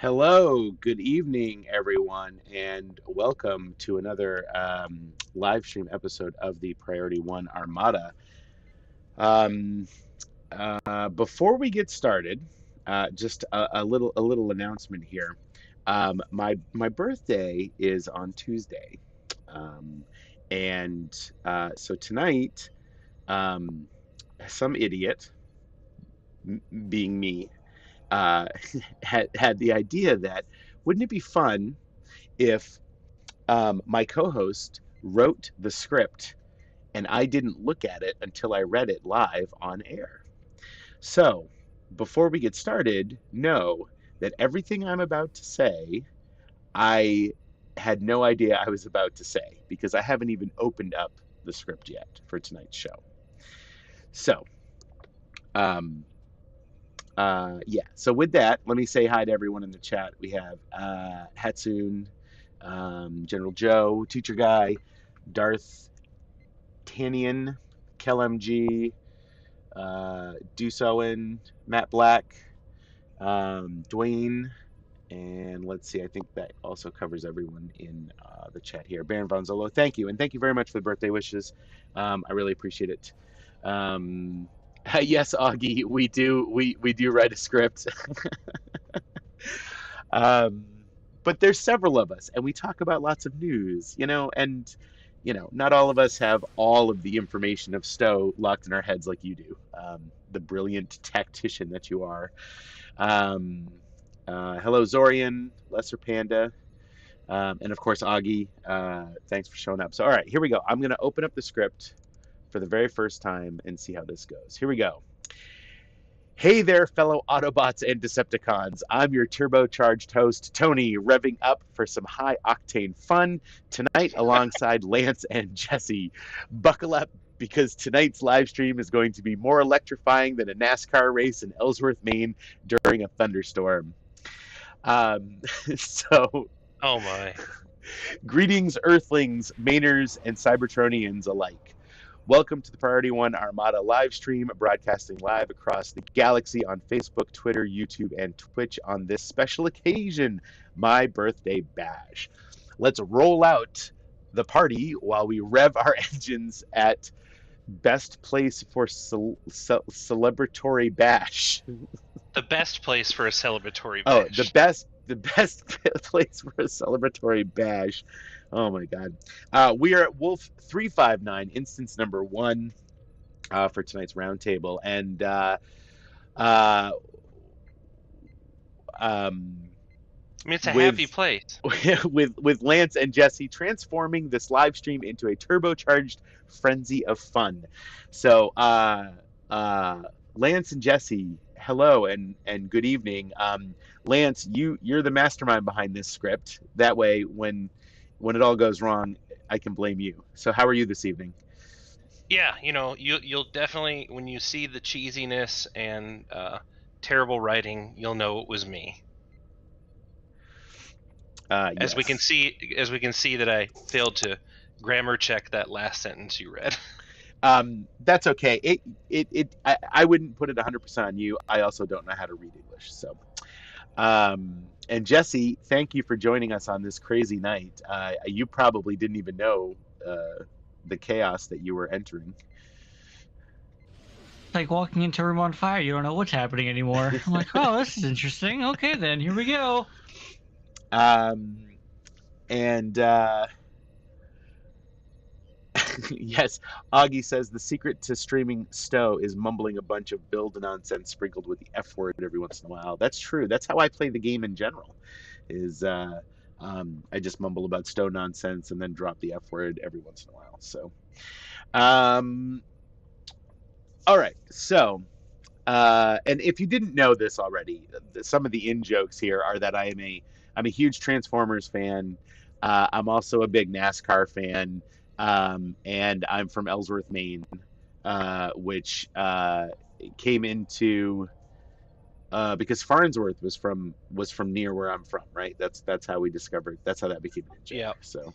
Hello, good evening, everyone, and welcome to another live stream episode of the Priority One Armada. Um, Before we get started, just a little announcement here. My birthday is on Tuesday, um, and so tonight, um, some idiot, being me, uh, had the idea that wouldn't it be fun if my co-host wrote the script and I didn't look at it until I read it live on air. So, before we get started, know that everything I'm about to say, I had no idea I was about to say because I haven't even opened up the script yet for tonight's show. So, um, yeah. So with that, let me say hi to everyone in the chat. We have Hatsune, General Joe, Teacher Guy, Darth Tanian, KelMG, Deuce Owen, Matt Black, Dwayne, and let's see, I think that also covers everyone in the chat here. Baron Von Zolo, thank you, and thank you very much for the birthday wishes. I really appreciate it. Um, yes, Augie, we do write a script. Um, but there's several of us, and we talk about lots of news, and not all of us have all of the information of Stowe locked in our heads like you do, the brilliant tactician that you are. Um, Hello, Zorian, Lesser Panda, and of course, Augie. Thanks for showing up. So, all right, here we go. I'm going to open up the script for the very first time and see how this goes. Here we go. Hey there, fellow Autobots and Decepticons. I'm your turbocharged host, Tony, revving up for some high octane fun tonight alongside Lance and Jesse. Buckle up because tonight's live stream is going to be more electrifying than a NASCAR race in Ellsworth, Maine during a thunderstorm. Um, so, Oh my. Greetings, Earthlings, Mainers, and Cybertronians alike. Welcome to the Priority One Armada live stream, broadcasting live across the galaxy on Facebook, Twitter, YouTube, and Twitch on this special occasion, my birthday bash. Let's roll out the party while we rev our engines at best place for celebratory bash. The best place for a celebratory Oh, bash. the best place for a celebratory bash. Oh my God. We are at Wolf 359, instance number one, for tonight's roundtable, and uh, um, I mean, it's a happy with place. with Lance and Jesse transforming this live stream into a turbocharged frenzy of fun. So, uh, Lance and Jesse, hello and good evening. Lance, you're the mastermind behind this script. That way, when it all goes wrong, I can blame you. So, how are you this evening? Yeah, you'll definitely, when you see the cheesiness and terrible writing, you'll know it was me. As we can Yes. see that I failed to grammar check that last sentence you read. That's okay. I wouldn't put it 100% on you. I also don't know how to read English. So, and Jesse, thank you for joining us on this crazy night. You probably didn't even know the chaos that you were entering. Like walking into a room on fire. You don't know what's happening anymore. I'm like, oh, this is interesting. Okay, then here we go. And yes, Augie says the secret to streaming Stowe is mumbling a bunch of build nonsense sprinkled with the F word every once in a while. That's true. That's how I play the game in general. Is I just mumble about Stowe nonsense and then drop the F word every once in a while. So, um, all right. So, and if you didn't know this already, some of the in jokes here are that I'm a huge Transformers fan. I'm also a big NASCAR fan, and I'm from Ellsworth, Maine, which came into because Farnsworth was from near where I'm from, right? That's how we discovered. That's how that became an in joke. Yeah. So,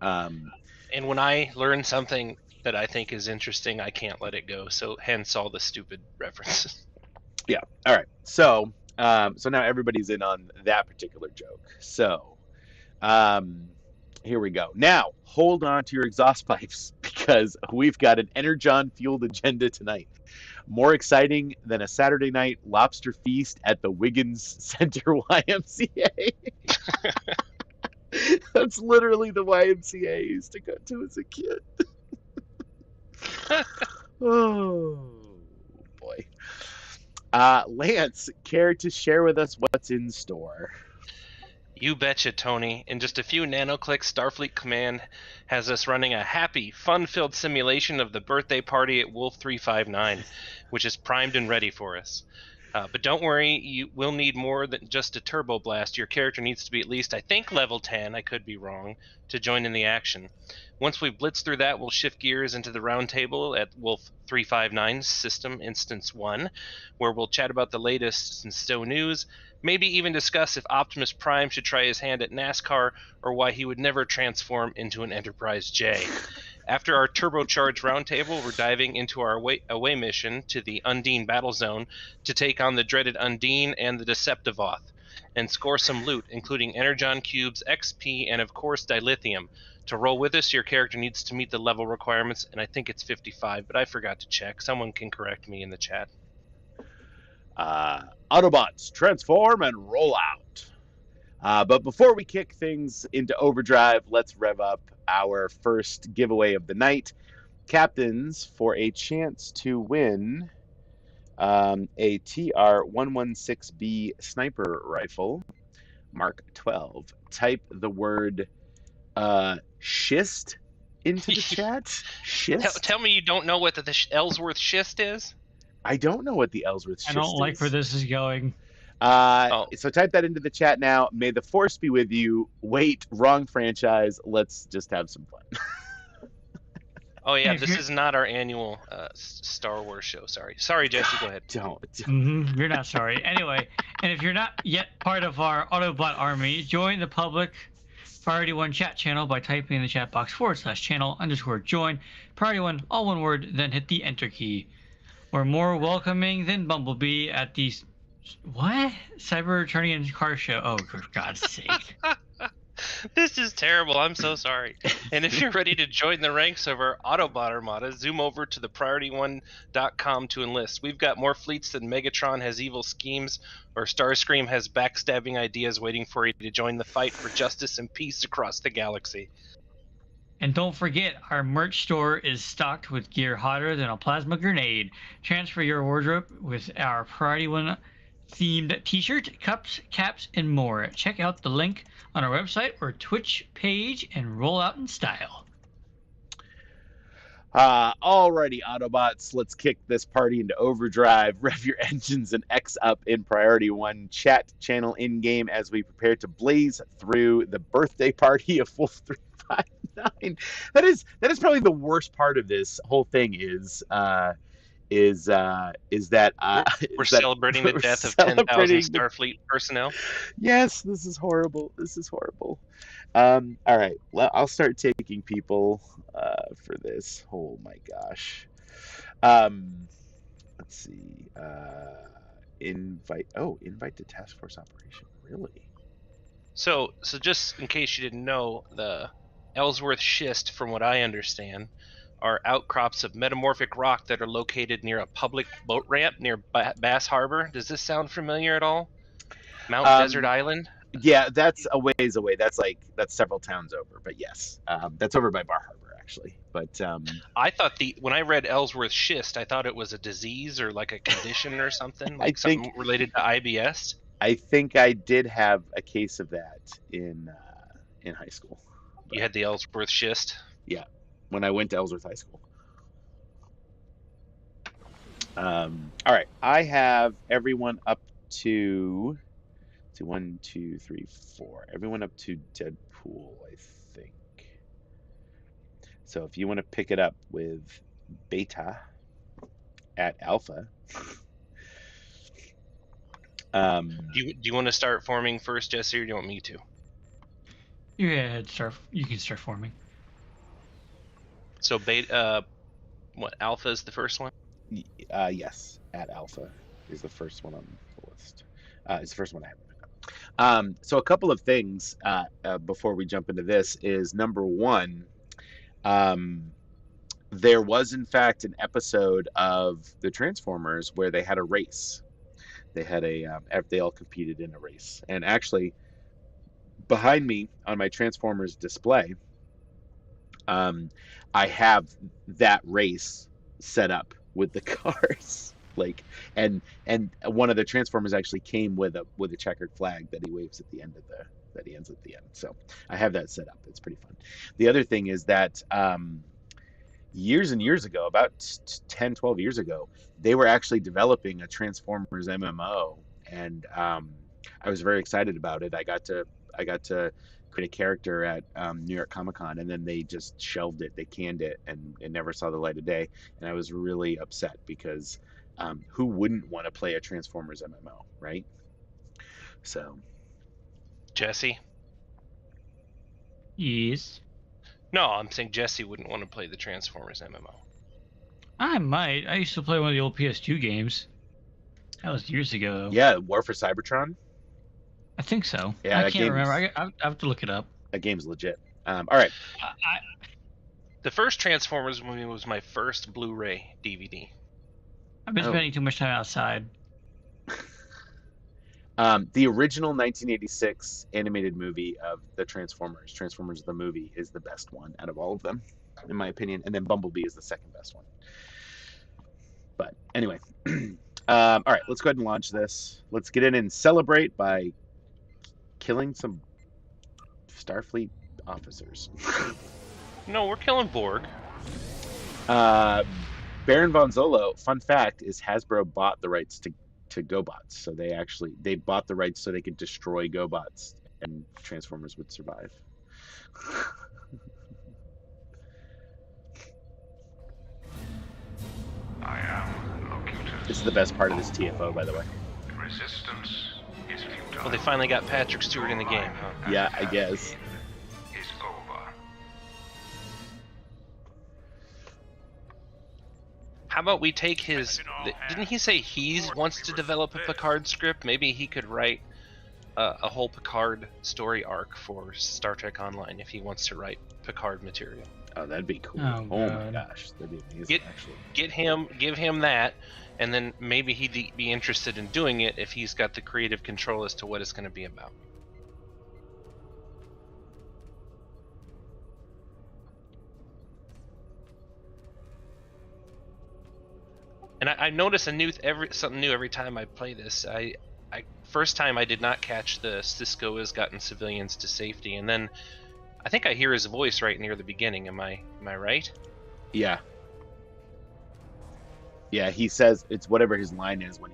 um, And when I learn something that I think is interesting, I can't let it go. So hence all the stupid references. yeah. All right. So, So now everybody's in on that particular joke. So here we go. Now, hold on to your exhaust pipes because we've got an Energon-fueled agenda tonight. More exciting than a Saturday night lobster feast at the Wiggins Center YMCA. That's literally the YMCA I used to go to as a kid. Oh, boy. Lance, care to share with us what's in store? You betcha, Tony. In just a few nanoclicks, Starfleet Command has us running a happy, fun-filled simulation of the birthday party at Wolf 359, which is primed and ready for us. But don't worry, you will need more than just a turbo blast. Your character needs to be at least, I think, level 10, I could be wrong, to join in the action. Once we blitz through that, we'll shift gears into the round table at Wolf 359's System Instance 1, where we'll chat about the latest in STO news, maybe even discuss if Optimus Prime should try his hand at NASCAR or why he would never transform into an Enterprise J. After our turbocharged roundtable, we're diving into our away mission to the Undine battle zone to take on the dreaded Undine and the Deceptivoth, and score some loot, including Energon Cubes, XP, and of course Dilithium. To roll with us, your character needs to meet the level requirements, and I think it's 55, but I forgot to check. Someone can correct me in the chat. Autobots, transform and roll out. But before we kick things into overdrive, let's rev up our first giveaway of the night. Captains, for a chance to win a TR-116B sniper rifle, Mark 12. Type the word schist into the chat. Schist? Tell me you don't know what the Ellsworth schist is? I don't know what the Ellsworth schist is. I don't like where this is going. So type that into the chat now. May the force be with you. Wait, wrong franchise. Let's just have some fun. Oh yeah, this is not our annual Star Wars show. Sorry, Jesse. Go ahead. Don't. You're not sorry. Anyway, and if you're not yet part of our Autobot army, join the public Priority One chat channel by typing in the chat box /channel_join. Priority One, all one word, then hit the enter key. We're more welcoming than Bumblebee at the Cybertronian car show. Oh, for God's sake. This is terrible. I'm so sorry. And if you're ready to join the ranks of our Autobot Armada, zoom over to the priority1.com to enlist. We've got more fleets than Megatron has evil schemes or Starscream has backstabbing ideas waiting for you to join the fight for justice and peace across the galaxy. And don't forget, our merch store is stocked with gear hotter than a plasma grenade. Transfer your wardrobe with our Priority One themed t-shirt, cups, caps, and more. Check out the link on our website or Twitch page and roll out in style. Alrighty, Autobots, let's kick this party into overdrive. Rev your engines and X up in Priority One chat channel in-game as we prepare to blaze through the birthday party of Wolf 359. That is probably the worst part of this whole thing is that we're celebrating the death of 10,000 Starfleet personnel. Yes, this is horrible. All right, well, I'll start taking people for this. Oh my gosh. Let's see. Invite to task force operation. Really? So just in case you didn't know, the Ellsworth schist, from what I understand, are outcrops of metamorphic rock that are located near a public boat ramp near Bass Harbor. Does this sound familiar at all? Mount Desert Island? Yeah, that's a ways away. That's several towns over. But yes, that's over by Bar Harbor, actually. But I thought when I read Ellsworth schist, I thought it was a disease or like a condition or something, like something related to IBS. I think I did have a case of that in high school. You had the Ellsworth schist? Yeah, when I went to Ellsworth High School. All right, I have everyone up to 1, 2, 3, 4. Everyone up to Deadpool, I think. So if you want to pick it up with Beta at Alpha. Do you want to start forming first, Jesse, or do you want me to? You can start forming. So Beta, Alpha is the first one? Yes, at Alpha is the first one on the list. It's the first one I haven't picked up. So a couple of things before we jump into this is number one, there was in fact an episode of the Transformers where they had a race. They had they all competed in a race, and actually behind me on my Transformers display, I have that race set up with the cars. Like, and one of the Transformers actually came with a checkered flag that he waves at the end of that he ends at the end. So I have that set up. It's pretty fun. The other thing is that years and years ago, about 10, 12 years ago, they were actually developing a Transformers MMO, and I was very excited about it. I got to create a character at New York Comic Con, and then they just shelved it. They canned it, and it never saw the light of day. And I was really upset because who wouldn't want to play a Transformers MMO, right? So, Jesse? Yes. No, I'm saying Jesse wouldn't want to play the Transformers MMO. I might. I used to play one of the old PS2 games. That was years ago, though. yeah, War for Cybertron. I think so. Yeah, I that can't remember. game's- I have to look it up. That game's legit. All right. The first Transformers movie was my first Blu-ray DVD. I've been Oh. spending too much time outside. The original 1986 animated movie of the Transformers the movie, is the best one out of all of them, in my opinion. And then Bumblebee is the second best one. But anyway, all right, let's go ahead and launch this. Let's get in and celebrate by killing some Starfleet officers. No, we're killing Borg. Baron von Zolo, fun fact, is Hasbro bought the rights to GoBots. So they bought the rights so they could destroy GoBots and Transformers would survive. I am Locutus. This is the best part of this TFO, by the way. Resistance is futile. Well, they finally got Patrick Stewart in the game, huh? Yeah, I guess. Is over. How about we take his... Didn't he say he wants to develop a Picard script? Maybe he could write a whole Picard story arc for Star Trek Online if he wants to write Picard material. Oh, that'd be cool. Oh, Oh, my God. gosh, that'd be amazing, actually. Give him that, and then maybe he'd be interested in doing it if he's got the creative control as to what it's going to be about. And I notice something new every time I play this. First time I did not catch the Cisco has gotten civilians to safety, and then I think I hear his voice right near the beginning. Am I right? Yeah. Yeah, he says it's whatever his line is when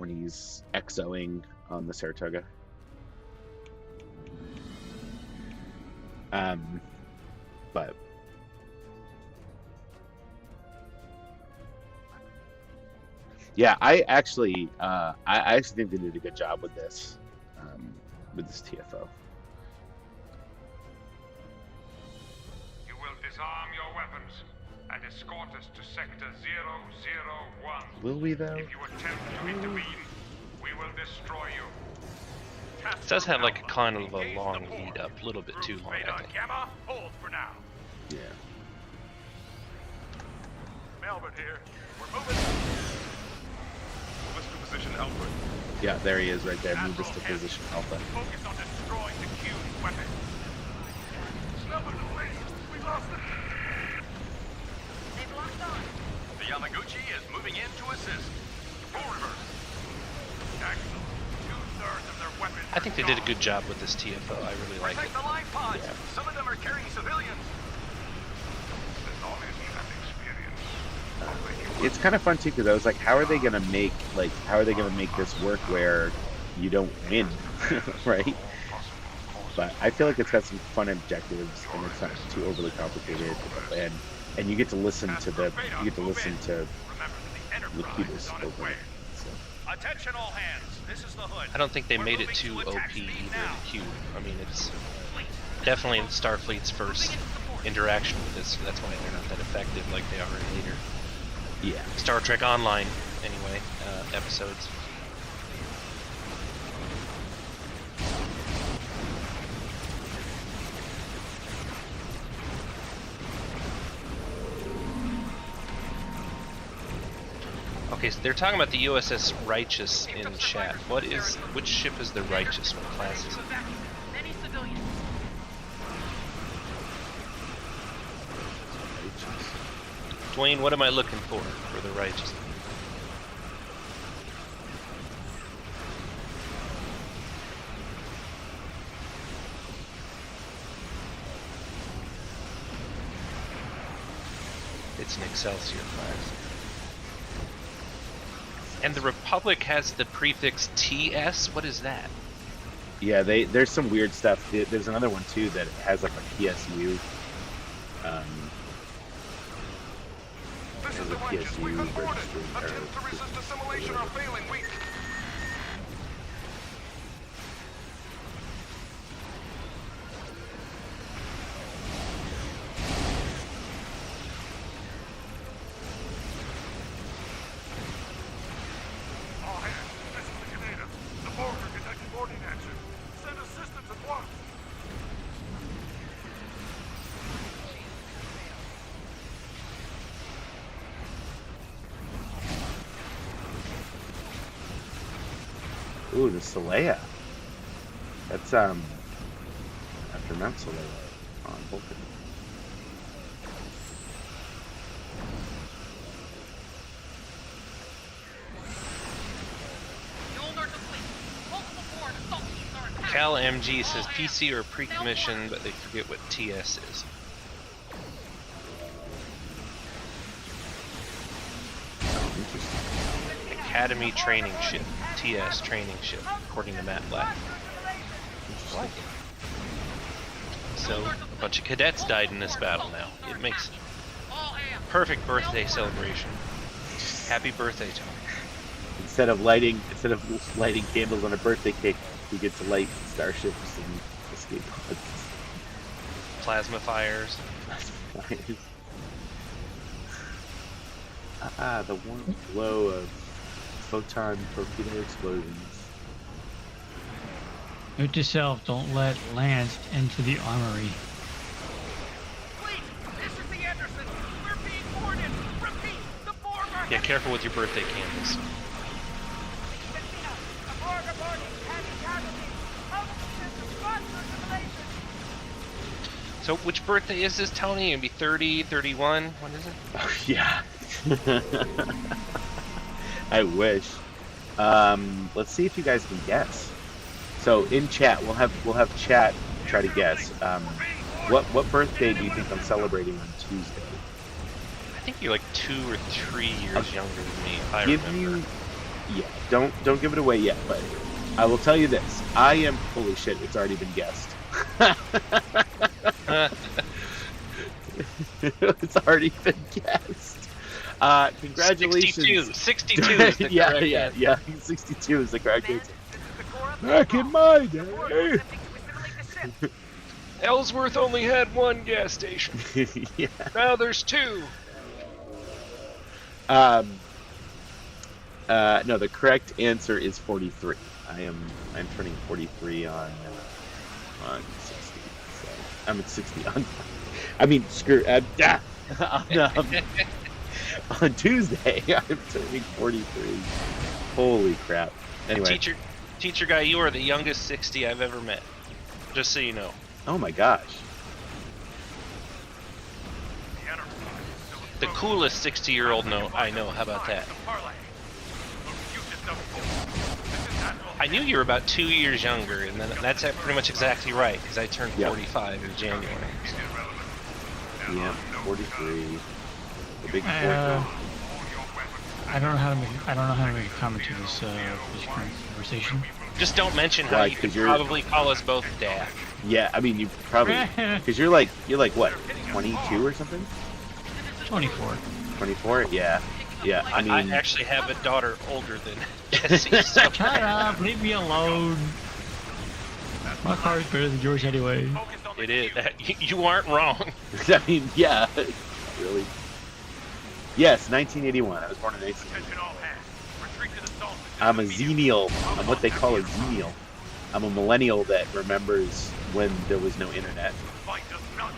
he's exoing on the Saratoga. But yeah, I actually think they did a good job with this TFO. You will disarm your weapons and escort us to Sector 001. Will we though? If you attempt to intervene, we will destroy you. It does have like a kind of a long lead up, a little bit too long, I Radar think. Gamma, hold for now. Yeah. Melbourne here. We're moving. Move us to position Alpha. Yeah, there he is right there. Move us to position Alpha. Focus on destroying the Q's weapon. Snubber, please. We lost it. They've locked on. The Yamaguchi is moving in to assist. Full reverse. Excellent. 2/3 of their weapons. I think they did a good job with this TFO. I really like it. Protect the life pods. Yeah. Some of them are carrying civilians. The knowledge and experience. It's kind of fun too because I was like, how are they gonna make this work where you don't win, right? But I feel like it's got some fun objectives and it's not too overly complicated, and you get to listen to Remember that the Enterprise Locutus is on its over way. it. So. Attention all hands. This is the hood. I don't think they We're made it moving too to OP attack speed either, now. the Cube. I mean, it's definitely Starfleet's first interaction with this, so that's why they're not that effective like they are in later Yeah. Star Trek Online, anyway, episodes. Okay, so they're talking about the USS Righteous in chat. Which ship is the Righteous? What class is it? Many civilians. Dwayne, what am I looking for the Righteous? It's an Excelsior class. And the Republic has the prefix TS? What is that? Yeah, there's some weird stuff. There's another one too that has like a PSU. This is There's the a Righteous. We've PSU been boarded. registry. Attempts to resist assimilation are failing. We... All hands, this is the Canada. The Borg are detecting boarding action. Send assistance at once. Ooh, the Saleya. That's after Mount Saleya on Vulcan. Fuel are complete. Multiple board assault teams are attacking. Cal MG says PC or pre-commissioned, but they forget what TS is. Oh, interesting. Academy Training Ship. TS Training Ship, according to Matt Black. Interesting. So, a bunch of cadets died in this battle now. It makes All hands. perfect birthday celebration. Happy birthday, Tony. Instead of lighting candles on a birthday cake, we get to light starships and escape pods. Plasma fires. The warm glow of photon torpedo explosions. Note to self, don't let Lance into the armory. Fleet, this is the Anderson. We're being boarded. Repeat, the Borg are Yeah, careful with your birthday candles. Messina, the Borg are boarding. Heavy casualties. Multiple systems lost for assimilation. So, which birthday is this, Tony? It'd be 30, 31? What is it? Oh yeah. I wish. Let's see if you guys can guess. So in chat, we'll have chat try to guess. What birthday do you think I'm celebrating on Tuesday? I think you're like 2 or 3 years Okay. younger than me, if I Give remember. you, yeah. Don't give it away yet, but I will tell you this. I am holy shit. It's already been guessed. It's already been guessed. Congratulations. 62 is the yeah, correct yeah, answer. yeah. 62 is the correct Men, answer. this is the Cora Back in my day. Borg are attempting to assimilate the ship. Ellsworth only had one gas station. Yeah. Now there's 2. No, the correct answer is 43. I'm turning 43 on 60. So I'm at 60 on. I mean, screw. On Tuesday, I'm turning 43. Holy crap! Anyway. Teacher guy, you are the youngest 60 I've ever met. Just so you know. Oh my gosh. The Enterprise is still The coolest 60-year-old I know. How about that? I knew you were about 2 years younger, and then that's pretty much exactly right, because I turned Yeah. 45 in January. Yeah, 43. The big 4. I don't know how to make a comment to this conversation. Just don't mention how Why, you 'cause could you're- probably call us both dad. Yeah, I mean you probably because you're like what 22 or something? 24. 24? Yeah, yeah. I mean, I actually have a daughter older than Jesse, so Shut up! Leave me alone. My car's better than yours anyway. it is. You aren't wrong. I mean, yeah, really. Yes, 1981. I was born in 1981. I'm a xenial. I'm what they call a xenial. I'm a millennial that remembers when there was no internet.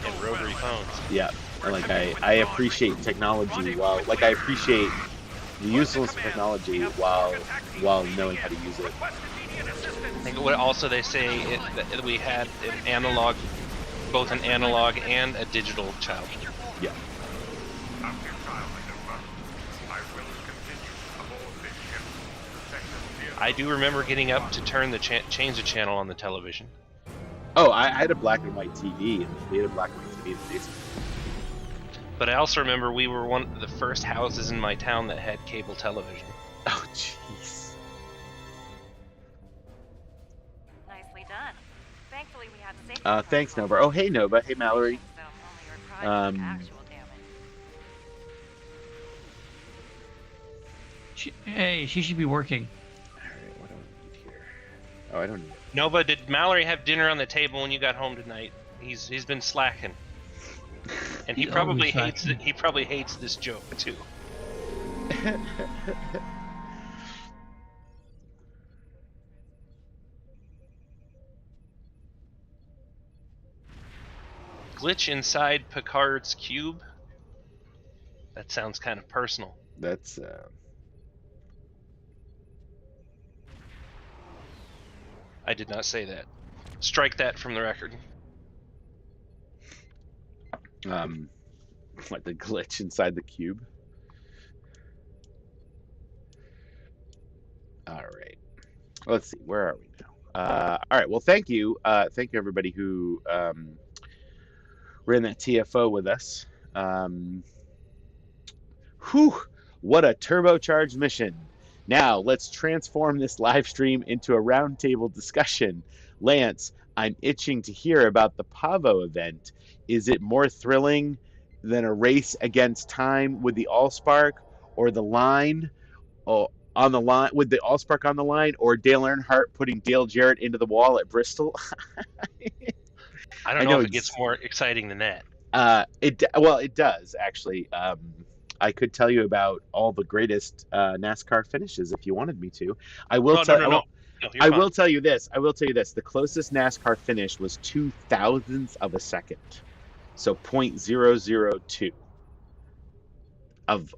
And rotary phones. Yeah, and like I appreciate technology while like I appreciate the usefulness of technology while knowing how to use it. Request immediate assistance. I think what also they say that we had an analog, both an analog and a digital child. Yeah. After trial, Nova, I will continue aboard this ship to protect us here. I do remember getting up to turn the change the channel on the television. Oh, I had a black and white TV, and we had a black and white TV in the basement. But I also remember we were one of the first houses in my town that had cable television. Oh, jeez. Nicely done. Thankfully, we have safety Thanks, protocols. Nova. Oh, hey, Nova. Hey, Mallory. So only your pride took Um, actual damage. She should be working. All right, what do I need here? Oh, I don't need. Nova, did Mallory have dinner on the table when you got home tonight? He's been slacking, and he He's probably always hates slacking. he probably hates this joke too. Glitch inside Picard's cube. That sounds kind of personal. That's I did not say that. Strike that from the record. what, the glitch inside the cube. All right. Let's see. Where are we now? All right. Well, thank you. Thank you, everybody who ran that TFO with us. Whew, what a turbocharged mission. Now, let's transform this live stream into a roundtable discussion. Lance, I'm itching to hear about the Pavo event. Is it more thrilling than a race against time with the Allspark, or the line, on the line with the Allspark on the line, or Dale Earnhardt putting Dale Jarrett into the wall at Bristol? I don't know if it gets more exciting than that. It does actually. I could tell you about all the greatest NASCAR finishes if you wanted me to. I will tell. No, you're I fine. will tell you this. The closest NASCAR finish was 0.002 of a second, so 0.002 of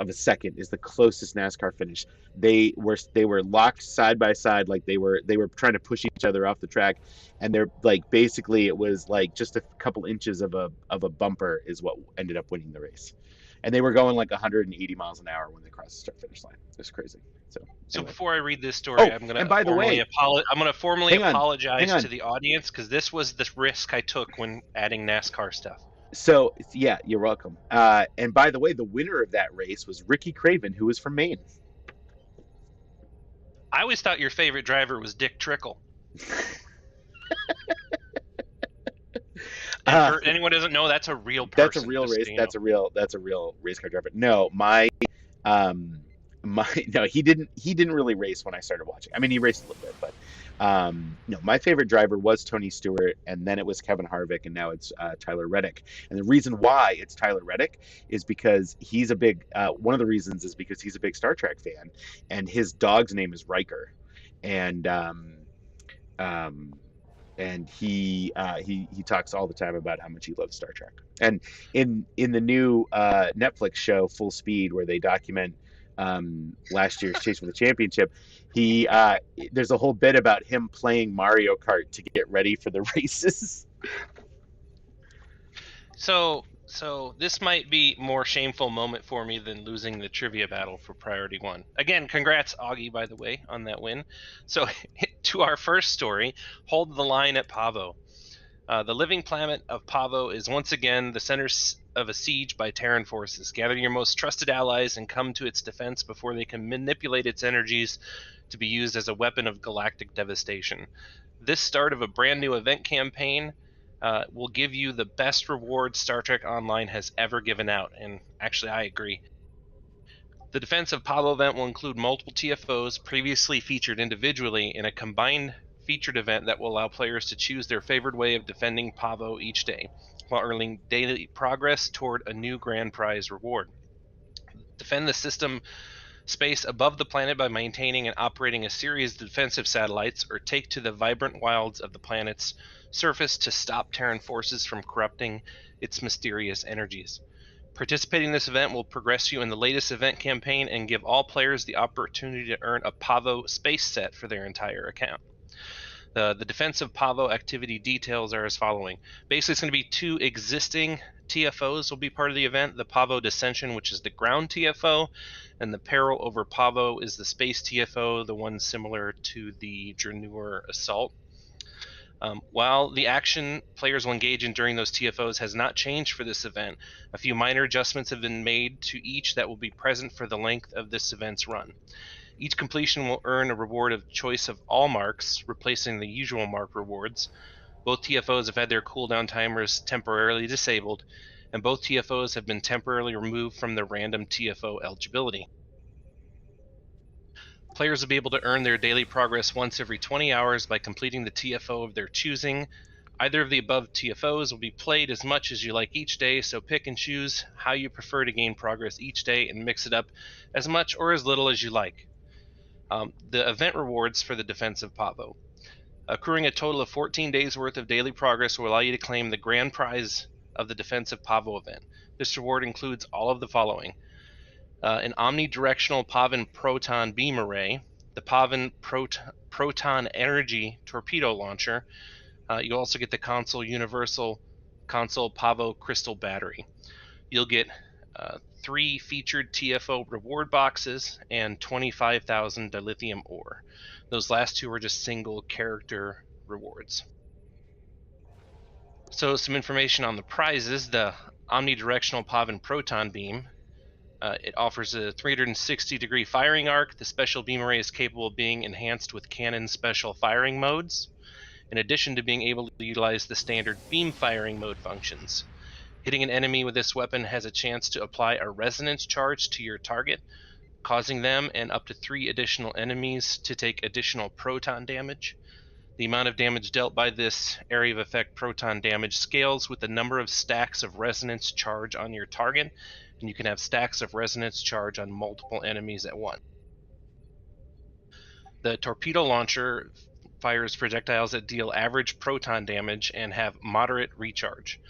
a second is the closest NASCAR finish. They were locked side by side, like they were trying to push each other off the track, and they're like basically it was like just a couple inches of a bumper is what ended up winning the race. And they were going like 180 miles an hour when they crossed the start finish line. It was crazy. So anyway. Before I read this story, I'm going and by the way, to formally hang on. apologize to the audience because this was the risk I took when adding NASCAR stuff. So yeah, you're welcome. And by the way, the winner of that race was Ricky Craven, who was from Maine. I always thought your favorite driver was Dick Trickle. And for anyone who doesn't know, that's a real person. That's a real just race. so you know. That's a real race car driver. No, no, he didn't really race when I started watching. I mean, he raced a little bit, but no, my favorite driver was Tony Stewart, and then it was Kevin Harvick, and now it's Tyler Reddick. And the reason why it's Tyler Reddick is because he's a big. One of the reasons is because he's a big Star Trek fan, and his dog's name is Riker, and he talks all the time about how much he loves Star Trek. And in the new Netflix show Full Speed, where they document last year's Chase for the Championship, there's a whole bit about him playing Mario Kart to get ready for the races. So this might be more shameful moment for me than losing the trivia battle for Priority 1. Again, congrats, Augie, by the way, on that win. So to our first story, hold the line at Pavo. The living planet of Pavo is once again the center of a siege by Terran forces. Gather your most trusted allies and come to its defense before they can manipulate its energies to be used as a weapon of galactic devastation. This start of a brand new event campaign will give you the best reward Star Trek Online has ever given out, and actually I agree. The Defense of Pavo event will include multiple TFOs previously featured individually in a combined featured event that will allow players to choose their favored way of defending Pavo each day, while earning daily progress toward a new grand prize reward. Defend the system space above the planet by maintaining and operating a series of defensive satellites, or take to the vibrant wilds of the planet's surface to stop Terran forces from corrupting its mysterious energies. Participating in this event will progress you in the latest event campaign and give all players the opportunity to earn a Pavo space set for their entire account. The defensive Pavo activity details are as following. Basically, it's going to be 2 existing TFOs will be part of the event. The Pavo Dissension, which is the ground TFO, and the Peril over Pavo is the space TFO, the one similar to the Dranur Assault. While the action players will engage in during those TFOs has not changed for this event, a few minor adjustments have been made to each that will be present for the length of this event's run. Each completion will earn a reward of choice of all marks, replacing the usual mark rewards. Both TFOs have had their cooldown timers temporarily disabled, and both TFOs have been temporarily removed from the random TFO eligibility. Players will be able to earn their daily progress once every 20 hours by completing the TFO of their choosing. Either of the above TFOs will be played as much as you like each day, so pick and choose how you prefer to gain progress each day and mix it up as much or as little as you like. The event rewards for the defensive Pavo. Accruing a total of 14 days worth of daily progress will allow you to claim the grand prize of the defensive Pavo event. This reward includes all of the following. An omnidirectional Pavin proton beam array, the Pavin proton energy torpedo launcher. You also get the console universal console Pavo crystal battery. You'll get 3 featured TFO reward boxes and 25,000 dilithium ore. Those last 2 are just single character rewards. So some information on the prizes. The omnidirectional Pavin proton beam. It offers a 360-degree firing arc. The special beam array is capable of being enhanced with cannon special firing modes, in addition to being able to utilize the standard beam firing mode functions. Hitting an enemy with this weapon has a chance to apply a resonance charge to your target, causing them and up to 3 additional enemies to take additional proton damage. The amount of damage dealt by this area of effect proton damage scales with the number of stacks of resonance charge on your target, and you can have stacks of resonance charge on multiple enemies at once. The torpedo launcher fires projectiles that deal average proton damage and have moderate recharge.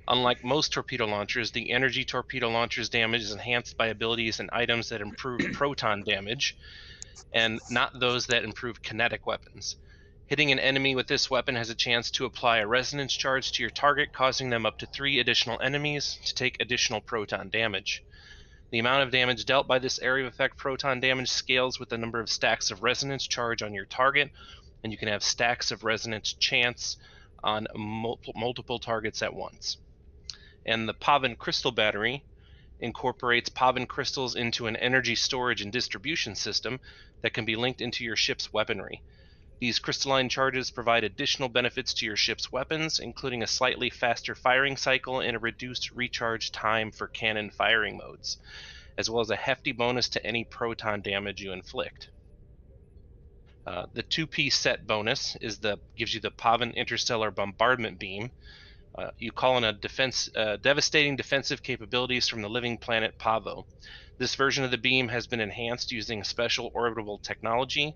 Unlike most torpedo launchers, the energy torpedo launcher's damage is enhanced by abilities and items that improve proton damage, and not those that improve kinetic weapons. Hitting an enemy with this weapon has a chance to apply a resonance charge to your target, causing them up to 3 additional enemies to take additional proton damage. The amount of damage dealt by this area of effect proton damage scales with the number of stacks of resonance charge on your target, and you can have stacks of resonance chance on multiple targets at once. And the Pavin crystal battery incorporates Pavin crystals into an energy storage and distribution system that can be linked into your ship's weaponry. These crystalline charges provide additional benefits to your ship's weapons, including a slightly faster firing cycle and a reduced recharge time for cannon firing modes, as well as a hefty bonus to any proton damage you inflict. The 2-piece set bonus gives you the Pavin Interstellar Bombardment Beam. You call in a devastating defensive capabilities from the living planet Pavo. This version of the beam has been enhanced using special orbital technology,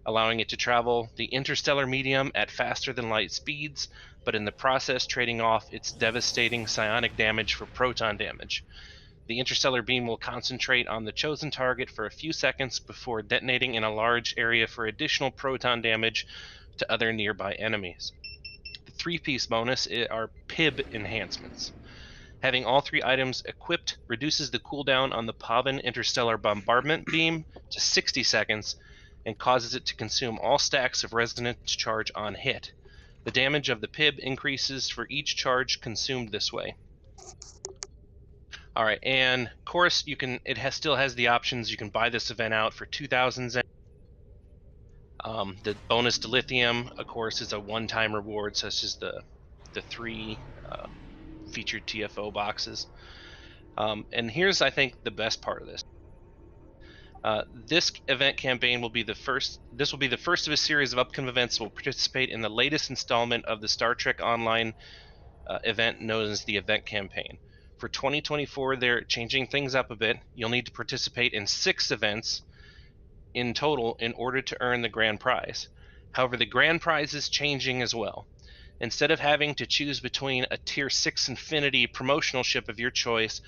allowing it to travel the interstellar medium at faster than light speeds, but in the process trading off its devastating psionic damage for proton damage. The interstellar beam will concentrate on the chosen target for a few seconds before detonating in a large area for additional proton damage to other nearby enemies. The 3-piece bonus are PIB enhancements. Having all 3 items equipped reduces the cooldown on the Pavin Interstellar Bombardment Beam to 60 seconds, and causes it to consume all stacks of resonance charge on hit. The damage of the PIB increases for each charge consumed this way. Alright, and of course still has the options. You can buy this event out for 2,000 Zen. The bonus to lithium, of course, is a one-time reward, such as the 3 featured TFO boxes. And here's, I think, the best part of this. This event campaign will be the first. This will be the first of a series of upcoming events that will participate in the latest installment of the Star Trek Online event known as the Event Campaign. For 2024, they're changing things up a bit. You'll need to participate in 6 events in total in order to earn the grand prize. However, the grand prize is changing as well. Instead of having to choose between a Tier 6 Infinity promotional ship of your choice,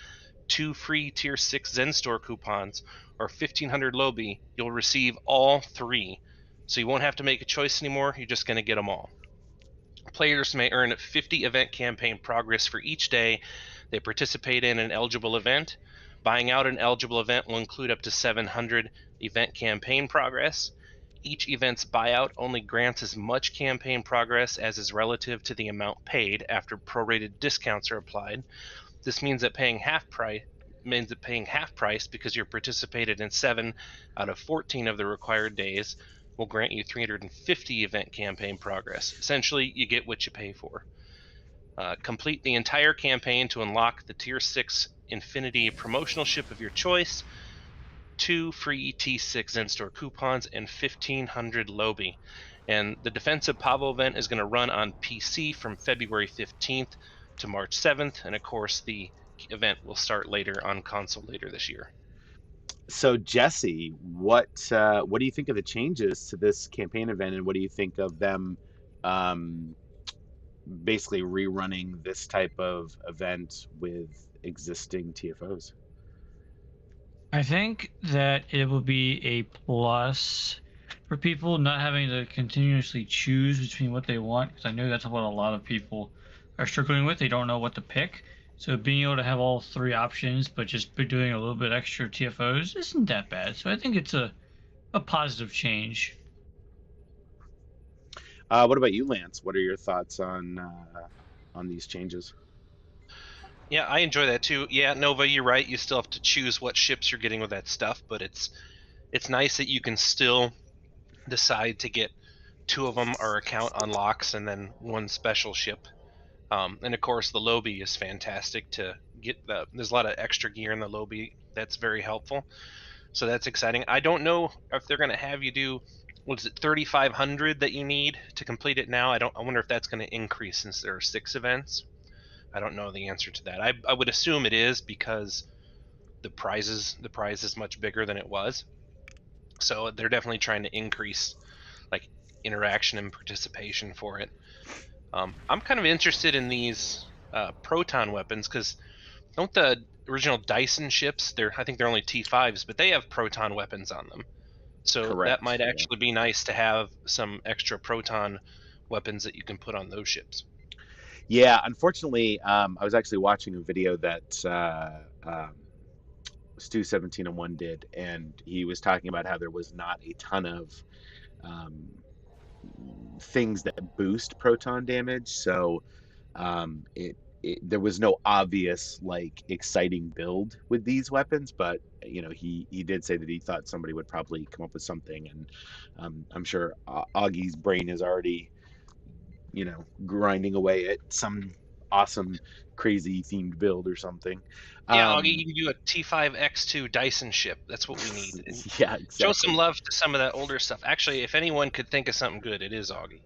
2 free Tier 6 Zen Store coupons, or 1,500 Lobi, you'll receive all 3. So you won't have to make a choice anymore, you're just going to get them all. Players may earn 50 event campaign progress for each day they participate in an eligible event. Buying out an eligible event will include up to 700 event campaign progress. Each event's buyout only grants as much campaign progress as is relative to the amount paid after prorated discounts are applied. This means that paying half price because you're participated in 7 out of 14 of the required days will grant you 350 event campaign progress. Essentially, you get what you pay for. Complete the entire campaign to unlock the Tier 6 Infinity promotional ship of your choice, 2 free T6 Zen Store coupons, and 1,500 Lobi. And the Defensive Pavo event is going to run on PC from February 15th to March 7th, and of course the event will start later on console later this year. So Jesse, what do you think of the changes to this campaign event, and what do you think of them basically rerunning this type of event with existing TFOs? I think that it will be a plus for people not having to continuously choose between what they want, because I know that's what a lot of people are struggling with. They don't know what to pick. So being able to have all 3 options, but just be doing a little bit extra TFOs isn't that bad. So I think it's a positive change. What about you, Lance? What are your thoughts on these changes? Yeah, I enjoy that too. Yeah, Nova, you're right. You still have to choose what ships you're getting with that stuff, but it's nice that you can still decide to get 2 of them or account unlocks and then 1 special ship. And of course, the Lobi is fantastic to get. There's a lot of extra gear in the Lobi that's very helpful. So that's exciting. I don't know if they're going to have you do, what is it, 3,500 that you need to complete it now. I wonder if that's going to increase since there are 6 events. I don't know the answer to that. I would assume it is, because the prize is much bigger than it was. So they're definitely trying to increase like interaction and participation for it. I'm kind of interested in these proton weapons, because don't the original Dyson ships, I think they're only T5s, but they have proton weapons on them. So Correct, that might actually be nice to have some extra proton weapons that you can put on those ships. Yeah, unfortunately, I was actually watching a video that Stu1701 did, and he was talking about how there was not a ton of things that boost proton damage. So there was no obvious like exciting build with these weapons, but he did say that he thought somebody would probably come up with something, and I'm sure Augie's brain is already grinding away at some awesome crazy themed build or something. Yeah, Augie, you can do a T5X2 Dyson ship. That's what we need. Yeah, exactly. Show some love to some of that older stuff. Actually, if anyone could think of something good, it is Augie.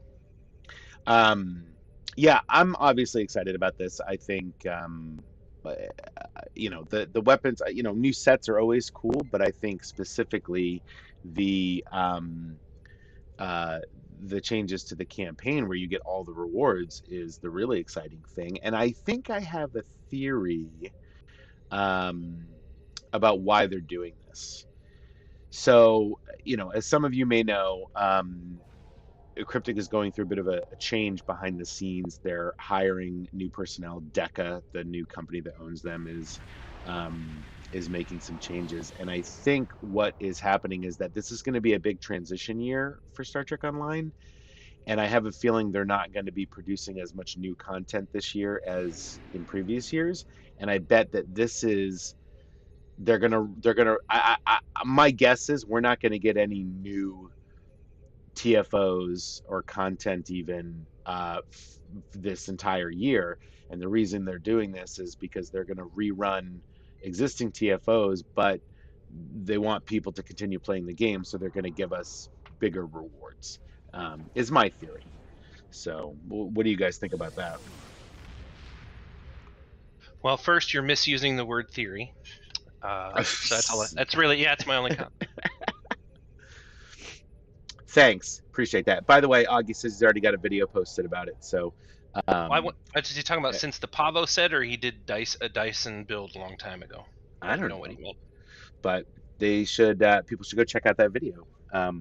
Yeah, I'm obviously excited about this. I think the weapons, new sets are always cool, but I think specifically the changes to the campaign where you get all the rewards is the really exciting thing. And I think I have a theory about why they're doing this. So, as some of you may know, Cryptic is going through a bit of a change behind the scenes. They're hiring new personnel. DECA, the new company that owns them, is making some changes. And I think what is happening is that this is going to be a big transition year for Star Trek Online. And I have a feeling they're not going to be producing as much new content this year as in previous years. And I bet that my guess is we're not going to get any new TFOs or content even this entire year. And the reason they're doing this is because they're going to rerun existing TFOs, but they want people to continue playing the game, so they're going to give us bigger rewards, is my theory. So what do you guys think about that? Well, first, you're misusing the word theory. So that's really, it's my only comment. Thanks, appreciate that. By the way, Augie says he's already got a video posted about it. So, is he talking about since the Pavo set, or he did a Dyson build a long time ago? I don't know what know, he meant. but they should. People should go check out that video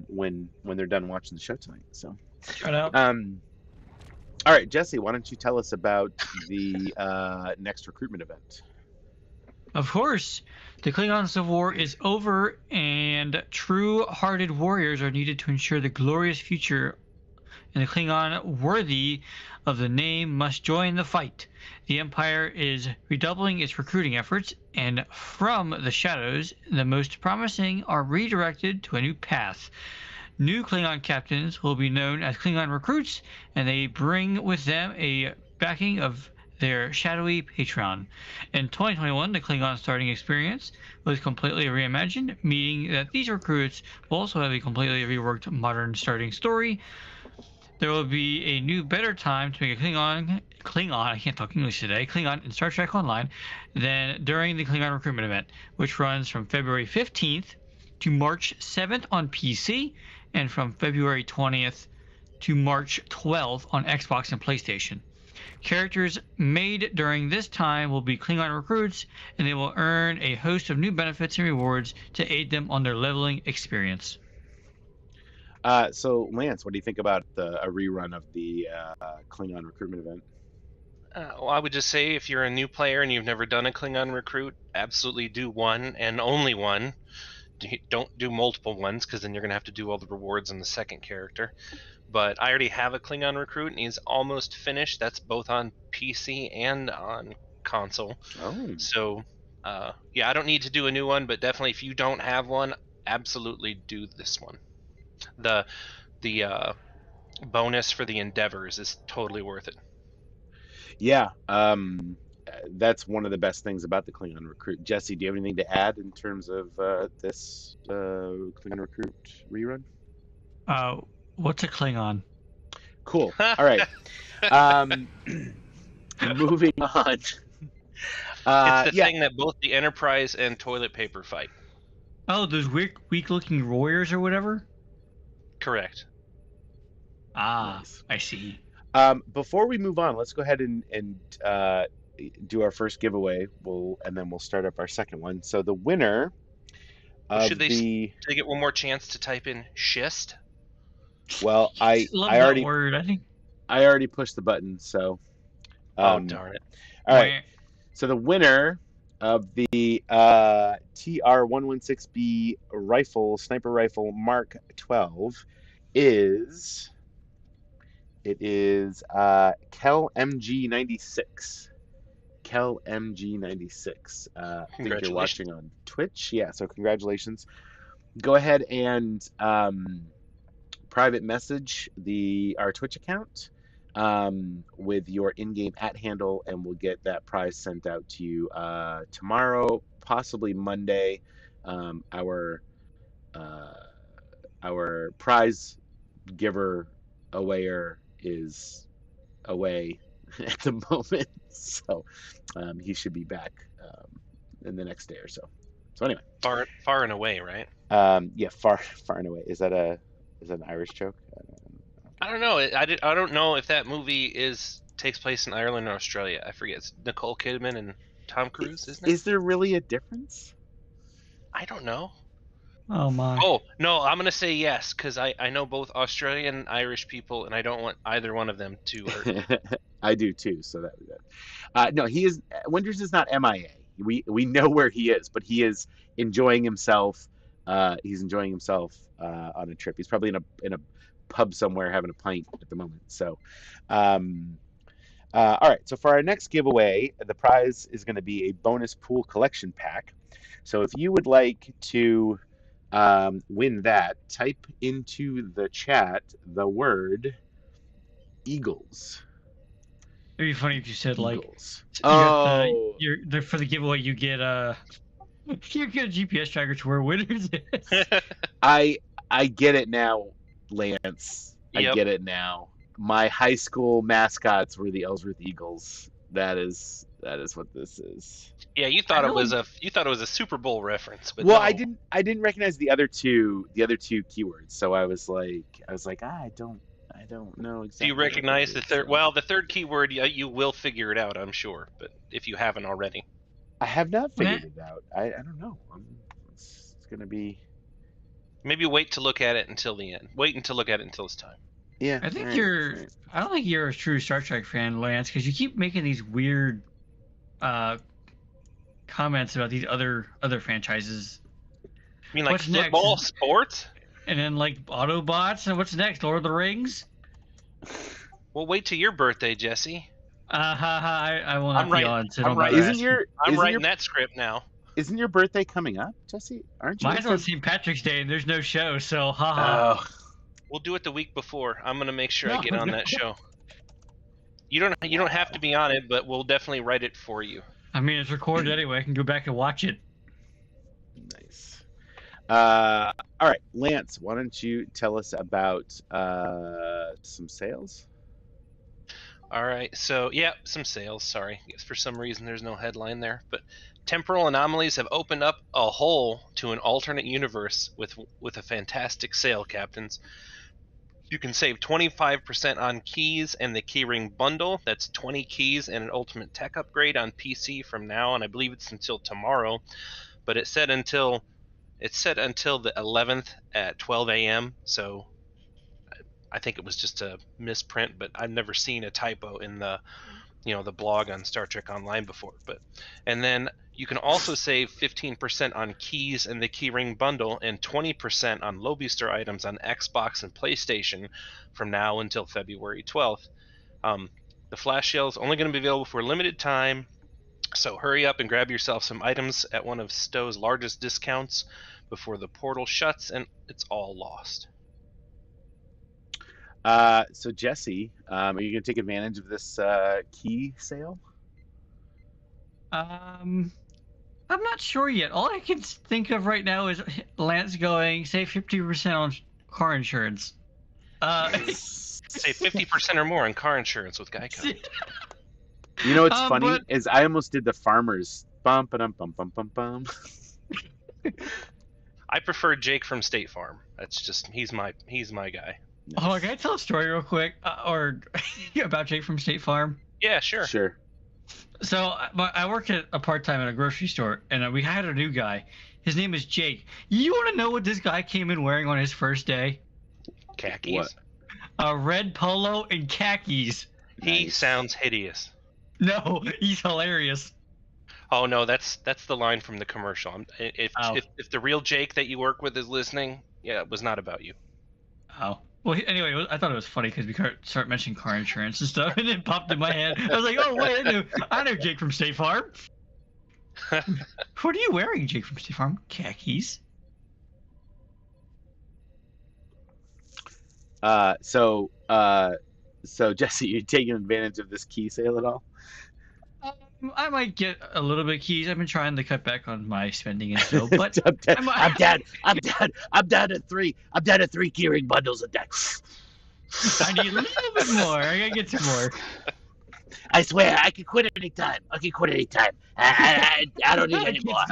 when they're done watching the show tonight. So, Shout out. all right, Jesse, why don't you tell us about the next recruitment event? Of course, the Klingon Civil War is over, and true-hearted warriors are needed to ensure the glorious future. And the Klingon worthy of the name must join the fight. The Empire is redoubling its recruiting efforts, and from the shadows, the most promising are redirected to a new path. New Klingon captains will be known as Klingon recruits, and they bring with them a backing of their shadowy patron. In 2021, the Klingon starting experience was completely reimagined, meaning that these recruits will also have a completely reworked modern starting story. There will be a new, better time to make a Klingon, I can't talk English today, Klingon in Star Trek Online than during the Klingon recruitment event, which runs from February 15th to March 7th on PC, and from February 20th to March 12th on Xbox and PlayStation. Characters made during this time will be Klingon recruits, and they will earn a host of new benefits and rewards to aid them on their leveling experience. So, Lance, what do you think about a rerun of the Klingon recruitment event? Well, I would just say if you're a new player and you've never done a Klingon recruit, absolutely do one and only one. Don't do multiple ones, because then you're going to have to do all the rewards on the second character. But I already have a Klingon recruit, and he's almost finished. That's both on PC and on console. Oh. So, yeah, I don't need to do a new one, but definitely if you don't have one, absolutely do this one. The bonus for the Endeavors is totally worth it. Yeah, that's one of the best things about the Klingon recruit. Jesse, do you have anything to add in terms of this Klingon recruit rerun? What's a Klingon? Cool. All right. Moving on. It's the thing that both the Enterprise and toilet paper fight. Oh, those weak-looking warriors or whatever? Correct. Nice. I see. Before we move on, let's go ahead and do our first giveaway. And then we'll start up our second one. So the winner of Should they get one more chance to type in schist? Well, I already word. I already pushed the button. So. Oh, darn it! All right. So the winner of the TR-116B sniper rifle Mark 12 is Kel MG96. Kel MG96. I think you're watching on Twitch. Yeah, so congratulations. Go ahead and private message our Twitch account with your in-game @handle, and we'll get that prize sent out to you tomorrow, possibly Monday. Our prize giver awayer is away at the moment, so he should be back in the next day or so. So anyway, far and away, right? Yeah, far and away. Is that an Irish joke? I don't know. I don't know if that movie takes place in Ireland or Australia. I forget. It's Nicole Kidman and Tom Cruise, isn't it? Is there really a difference? I don't know. Oh my. Oh no, I'm gonna say yes because I know both Australian and Irish people, and I don't want either one of them to hurt. I do too. So that no, he is. Winters is not MIA. We know where he is, but he is enjoying himself. He's enjoying himself on a trip. He's probably in a pub somewhere having a pint at the moment. So, all right. So for our next giveaway, the prize is going to be a bonus pool collection pack. So if you would like to win that, type into the chat the word Eagles. It'd be funny if you said Eagles. For the giveaway you get a GPS tracker to where Winners is. I get it now, Lance. Yep. I get it now. My high school mascots were the Ellsworth Eagles. That is what this is. Yeah, you thought it was a Super Bowl reference, but well, no. I didn't recognize the other two keywords, so I was like, I don't know exactly. Do you recognize the third? Well, the third keyword, you will figure it out, I'm sure, but if you haven't already. I have not figured it out. I don't know. It's gonna be. Maybe wait to look at it until the end. Wait until look at it until it's time. Yeah. I think right, you're. right. I don't think you're a true Star Trek fan, Lance, because you keep making these weird comments about these other franchises, I mean, like What's next? football, sports. and then like Autobots, and what's next? Lord of the Rings. Well, wait till your birthday, Jesse. I will not I'm be right- on. So I'm don't right. bother Isn't asking. your I'm isn't writing your, that script now. isn't your birthday coming up, Jesse? Aren't you? Mine's on St. Patrick's Day, and there's no show, so haha. Oh, We'll do it the week before. I'm gonna make sure I No, get on no. that show. You don't have to be on it, but we'll definitely write it for you. I mean, it's recorded anyway. I can go back and watch it. nice. All right, Lance, why don't you tell us about some sales? All right, so yeah, some sales. Sorry, I guess for some reason there's no headline there, but temporal anomalies have opened up a hole to an alternate universe with a fantastic sale, captains. You can save 25% on keys and the keyring bundle. That's 20 keys and an ultimate tech upgrade on PC from now, and I believe it's until tomorrow. But it's set until the 11th at 12 a.m. So I think it was just a misprint, but I've never seen a typo in the blog on Star Trek Online before. And then you can also save 15% on keys and the keyring bundle and 20% on low booster items on Xbox and PlayStation from now until February 12th. The flash sale is only going to be available for a limited time, so hurry up and grab yourself some items at one of Stowe's largest discounts before the portal shuts and it's all lost. So Jesse, are you going to take advantage of this key sale? I'm not sure yet. All I can think of right now is Lance going save 50% on car insurance. Save 50% or more on car insurance with Geico. You know what's funny but- is I almost did the farmers bum bum bum bum bum bum. I prefer Jake from State Farm. That's just he's my guy. Oh, can I tell a story real quick, or about Jake from State Farm? Yeah, sure. Sure. So I worked at a part-time at a grocery store, and we hired a new guy. His name is Jake. You want to know what this guy came in wearing on his first day? Khakis. What? A red polo and khakis. He Nice. sounds hideous. No, he's hilarious. Oh no, that's the line from the commercial. If Oh. if the real Jake that you work with is listening, yeah, it was not about you. Oh. Well, anyway, I thought it was funny because we started mentioning car insurance and stuff, and it popped in my head. I was like, oh, wait, I know Jake from State Farm. What are you wearing, Jake from State Farm? Khakis. So Jesse, you taking advantage of this key sale at all? I might get a little bit of keys. I've been trying to cut back on my spending and so, but I'm down to 3. I'm down to 3 keyring bundles a day. I need a little bit more. I gotta get some more. I swear, I can quit anytime. I don't need any more.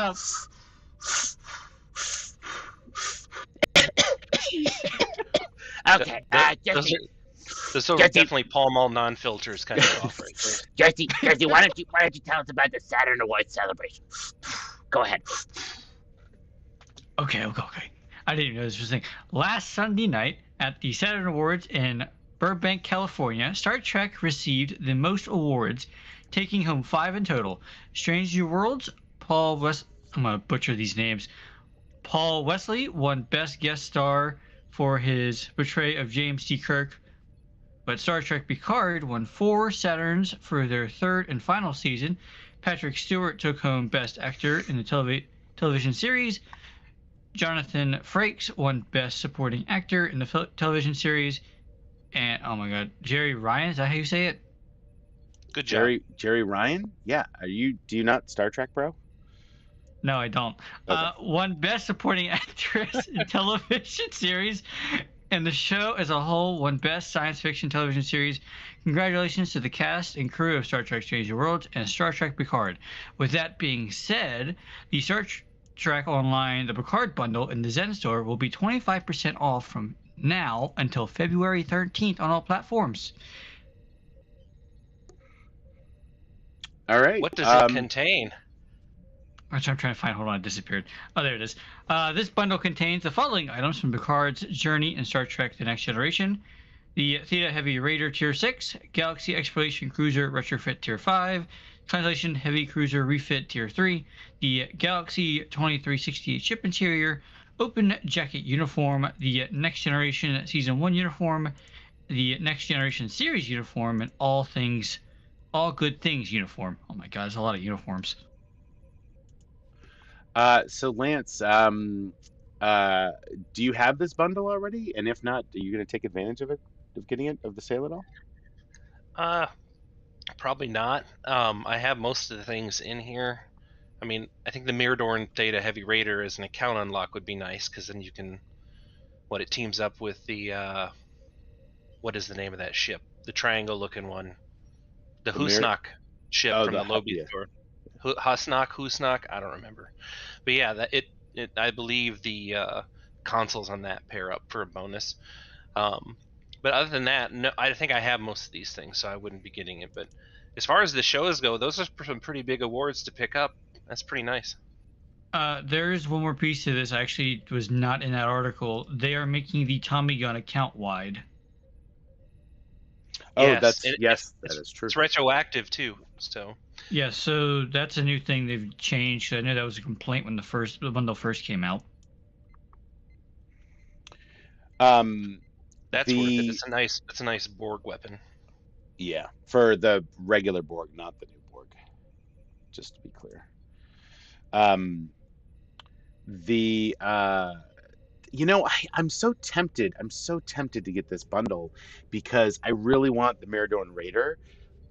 Okay, Those are Jesse. definitely Pall Mall non-filters kind of off right there. Jesse, why don't you tell us about the Saturn Awards celebration? Go ahead. Okay. I didn't even know this was a thing. Last Sunday night at the Saturn Awards in Burbank, California, Star Trek received the most awards, taking home 5 in total. Strange New Worlds, I'm gonna butcher these names. Paul Wesley won Best Guest Star for his portrayal of James T. Kirk, but Star Trek Picard won 4 Saturns for their 3rd and final season. Patrick Stewart took home Best Actor in the television series. Jonathan Frakes won Best Supporting Actor in the television series. And, oh my god, Jerry Ryan, is that how you say it? Good job. Jerry Ryan? Yeah. Do you not Star Trek, bro? No, I don't. Okay. Won Best Supporting Actress in Television Series, and the show as a whole won Best Science Fiction Television Series. Congratulations to the cast and crew of Star Trek Strange New Worlds and Star Trek Picard. With that being said, the Star Trek Online, the Picard bundle in the Zen store will be 25% off from now until February 13th on all platforms. All right. What does it contain? which I'm trying to find. Hold on, it disappeared. Oh, there it is. This bundle contains the following items from Picard's journey in Star Trek: The Next Generation: the Theta Heavy Raider Tier 6, Galaxy Exploration Cruiser Retrofit Tier 5, Translation Heavy Cruiser Refit Tier 3, the Galaxy 2368 Ship Interior, Open Jacket Uniform, the Next Generation Season 1 Uniform, the Next Generation Series Uniform, and All Good Things Uniform. Oh my god, there's a lot of uniforms. So Lance, do you have this bundle already? And if not, are you going to take advantage of it, of getting it, of the sale at all? Probably not. I have most of the things in here. I mean, I think the Mirador Theta Heavy Raider as an account unlock would be nice, because then you can, it teams up with the, what is the name of that ship? The triangle-looking one. The Husnak ship from the Lobi store. Husnak, I don't remember. But yeah, I believe the consoles on that pair up for a bonus. But other than that, no, I think I have most of these things, so I wouldn't be getting it. But as far as the shows go, those are some pretty big awards to pick up. That's pretty nice. There's one more piece to this. Actually, was not in that article. They are making the Tommy Gun account wide. Oh, yes, that is true. It's retroactive too, so. Yeah, so that's a new thing they've changed. I know that was a complaint when the bundle first came out. That's worth it. It's a nice Borg weapon. Yeah, for the regular Borg, not the new Borg. Just to be clear. I'm so tempted. I'm so tempted to get this bundle because I really want the Mirador Raider,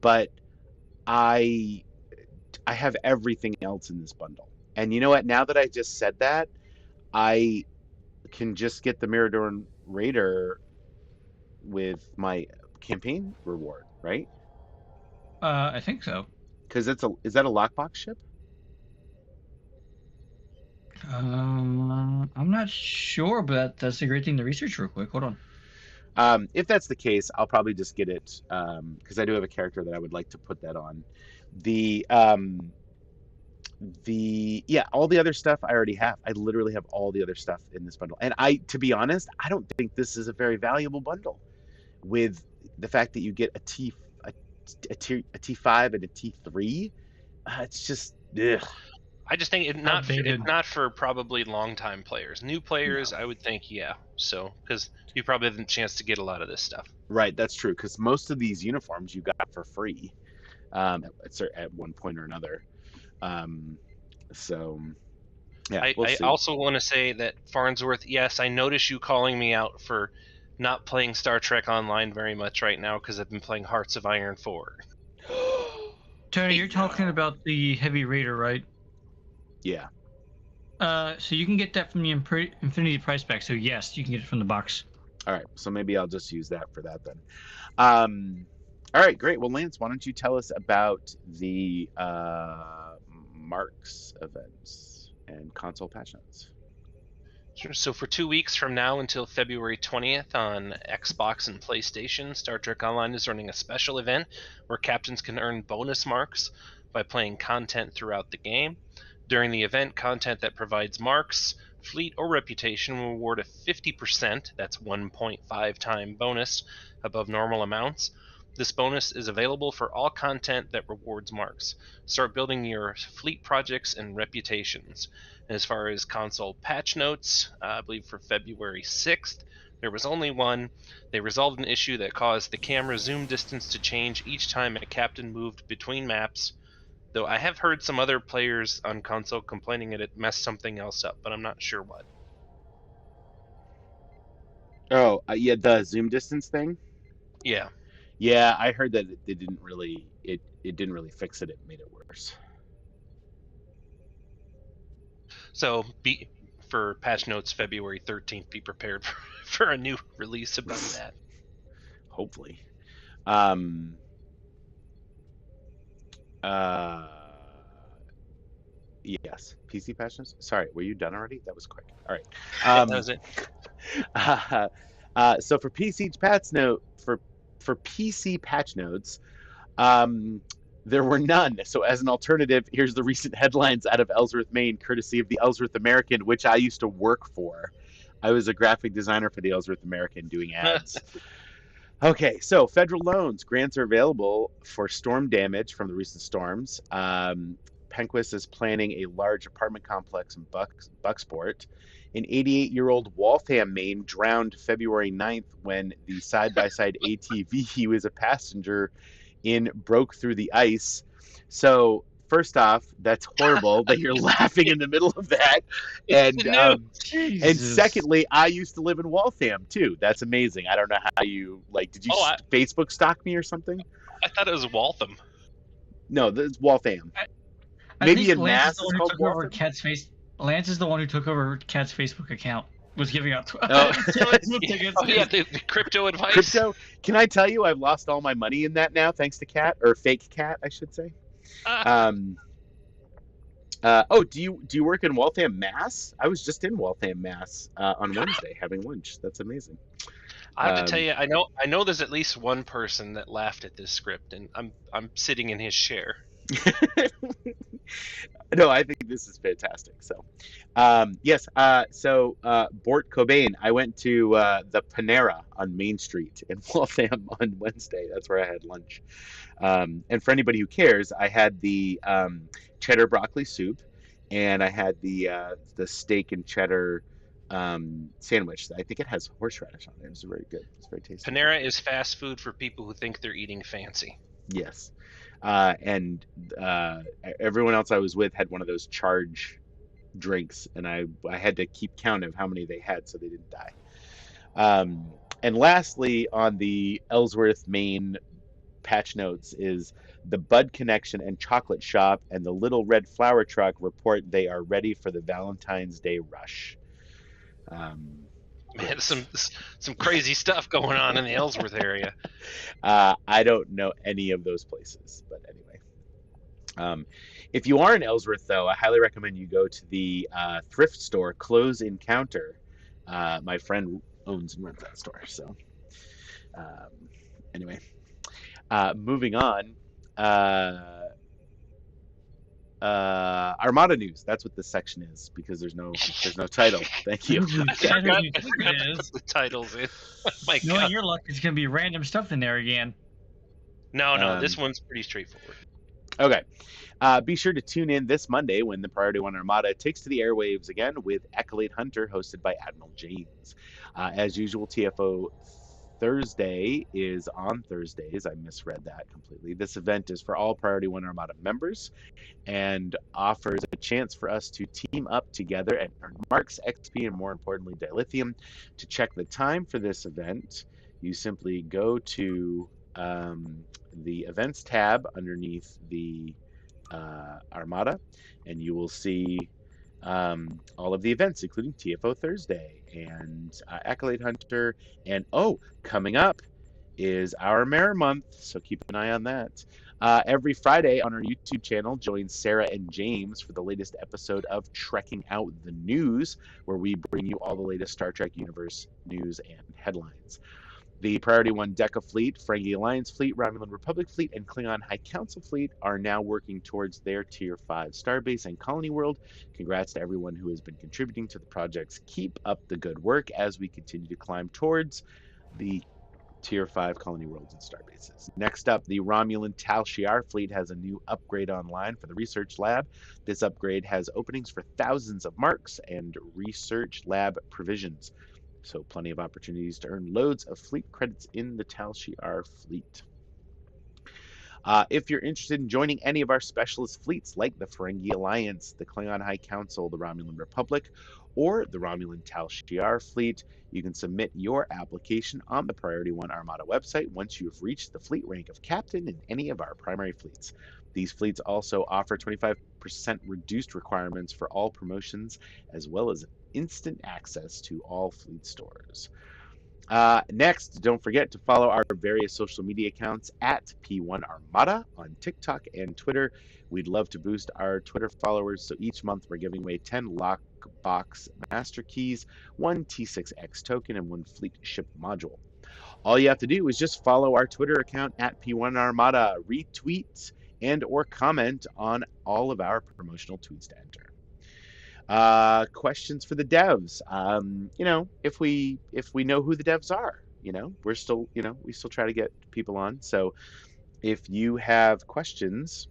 but I have everything else in this bundle. And you know what? Now that I just said that, I can just get the Mirador Raider with my campaign reward, right? I think so. Because is that a lockbox ship? I'm not sure, but that's a great thing to research real quick. Hold on. If that's the case, I'll probably just get it because I do have a character that I would like to put that on. All the other stuff I already have. I literally have all the other stuff in this bundle. And to be honest, I don't think this is a very valuable bundle with the fact that you get a T5 and a T3. It's just, ugh. I just think it's not for probably long-time players. New players, no. I would think, yeah. So, because you probably have a chance to get a lot of this stuff. Right, that's true. Because most of these uniforms you got for free at one point or another. So, yeah. I also want to say that Farnsworth, yes, I notice you calling me out for not playing Star Trek Online very much right now because I've been playing Hearts of Iron 4. Tony, you're talking about the Heavy Raider, right? Yeah. So you can get that from the Infinity price pack. So yes, you can get it from the box. All right. So maybe I'll just use that for that then. All right. Great. Well, Lance, why don't you tell us about the Marks events and console patch notes? Sure. So for 2 weeks from now until February 20th on Xbox and PlayStation, Star Trek Online is running a special event where captains can earn bonus marks by playing content throughout the game. During the event, content that provides marks, fleet, or reputation will award a 50%, that's 1.5 time bonus, above normal amounts. This bonus is available for all content that rewards marks. Start building your fleet projects and reputations. And as far as console patch notes, I believe for February 6th, there was only one. They resolved an issue that caused the camera zoom distance to change each time a captain moved between maps. Though I have heard some other players on console complaining that it messed something else up, but I'm not sure what. Oh, yeah, the zoom distance thing? Yeah. Yeah, I heard that it didn't really fix it. It made it worse. So for patch notes February 13th, be prepared for a new release about that. Hopefully. Yes. PC patch notes. Sorry, were you done already? That was quick. All right. Yeah, that was it. So for PC patch notes, There were none. So as an alternative, here's the recent headlines out of Ellsworth, Maine, courtesy of the Ellsworth American, which I used to work for. I was a graphic designer for the Ellsworth American doing ads. Okay, so federal loans. Grants are available for storm damage from the recent storms. Penquist is planning a large apartment complex in Bucksport. An 88-year-old Waltham, Maine, drowned February 9th when the side-by-side ATV he was a passenger in broke through the ice. So first off, that's horrible that you're laughing in the middle of that. It's the news. And secondly, I used to live in Waltham too. That's amazing. I don't know how you did you Facebook stalk me or something? I thought it was Waltham. No, this is Waltham. I Maybe think in Lance Mass is the it's one who called took over Waltham. Cat's face. Lance is the one who took over Cat's Facebook account. Was giving out Oh. tickets. Oh, yeah, the crypto advice. Crypto. Can I tell you I've lost all my money in that now thanks to Cat, or fake Cat, I should say. Do you work in Waltham, Mass? I was just in Waltham, Mass on Wednesday having lunch. That's amazing. I have to tell you, I know there's at least one person that laughed at this script, and I'm sitting in his chair. No, I think this is fantastic. So, yes. So, Bort Cobain. I went to the Panera on Main Street in Waltham on Wednesday. That's where I had lunch. And for anybody who cares, I had the cheddar broccoli soup, and I had the steak and cheddar sandwich. I think it has horseradish on it. It was very good. It's very tasty. Panera is fast food for people who think they're eating fancy. Yes. And everyone else I was with had one of those charge drinks, and I had to keep count of how many they had so they didn't die. And lastly, on the Ellsworth, Maine patch notes is the Bud Connection and Chocolate Shop and the Little Red Flower Truck report they are ready for the Valentine's Day rush. Man, some crazy stuff going on in the Ellsworth area. I don't know any of those places, but anyway. If you are in Ellsworth, though, I highly recommend you go to the thrift store Clothes Encounter. My friend owns and runs that store. So, anyway, moving on. Armada news. That's what this section is because there's no title. Thank you. I forgot to put the titles in. My Knowing God. your luck, it's gonna be random stuff in there again. No, this one's pretty straightforward. Okay. Be sure to tune in this Monday when the Priority One Armada takes to the airwaves again with Accolade Hunter, hosted by Admiral James. As usual, TFO Thursday is on Thursdays. I misread that completely. This event is for all Priority One Armada members and offers a chance for us to team up together and earn marks, XP, and more importantly, dilithium. To check the time for this event, you simply go to the events tab underneath the Armada, and you will see all of the events, including TFO Thursday and Accolade Hunter. And coming up is our Mare Month, so keep an eye on that. Every Friday on our YouTube channel, join Sarah and James for the latest episode of Trekking Out the News, where we bring you all the latest Star Trek universe news and headlines. The Priority One Deca Fleet, Ferengi Alliance Fleet, Romulan Republic Fleet, and Klingon High Council Fleet are now working towards their Tier 5 starbase and colony world. Congrats to everyone who has been contributing to the projects. Keep up the good work as we continue to climb towards the Tier 5 colony worlds and starbases. Next up, the Romulan Tal Shiar Fleet has a new upgrade online for the research lab. This upgrade has openings for thousands of marks and research lab provisions. So plenty of opportunities to earn loads of fleet credits in the Tal Shiar fleet. If you're interested in joining any of our specialist fleets like the Ferengi Alliance, the Klingon High Council, the Romulan Republic, or the Romulan Tal Shiar fleet, you can submit your application on the Priority One Armada website once you have reached the fleet rank of captain in any of our primary fleets. These fleets also offer 25% reduced requirements for all promotions, as well as instant access to all fleet stores. Next, don't forget to follow our various social media accounts at P1 Armada on TikTok and Twitter. We'd love to boost our Twitter followers, so each month we're giving away 10 Lockbox Master Keys, 1 T6X token, and 1 Fleet Ship module. All you have to do is just follow our Twitter account at P1 Armada, retweet and or comment on all of our promotional tweets to enter. Questions for the devs. If we know who the devs are, we're still, we still try to get people on. So if you have questions,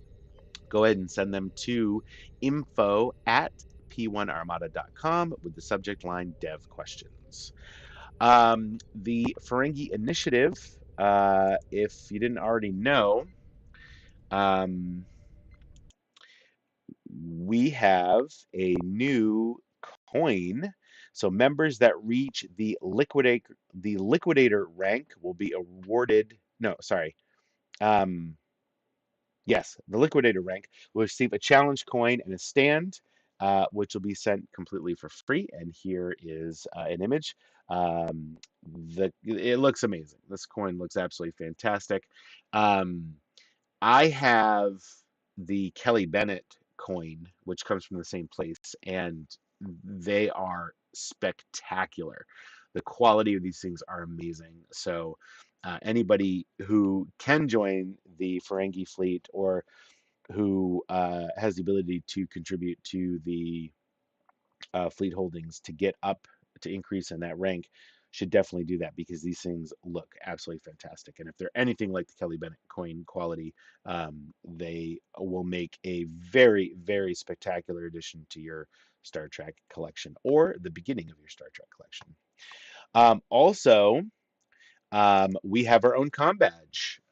go ahead and send them to info@p1armada.com with the subject line dev questions. The Ferengi Initiative, if you didn't already know, we have a new coin. So members that reach the liquidator rank will be awarded. No, sorry. Yes, the liquidator rank will receive a challenge coin and a stand, which will be sent completely for free. And here is an image. It looks amazing. This coin looks absolutely fantastic. I have the Kelly Bennett coin, which comes from the same place, and they are spectacular. The quality of these things are amazing. So anybody who can join the Ferengi fleet or who has the ability to contribute to the fleet holdings to get up to increase in that rank should definitely do that, because these things look absolutely fantastic. And if they're anything like the Kelly Bennett coin quality, they will make a very, very spectacular addition to your Star Trek collection, or the beginning of your Star Trek collection. Also, we have our own comm badge.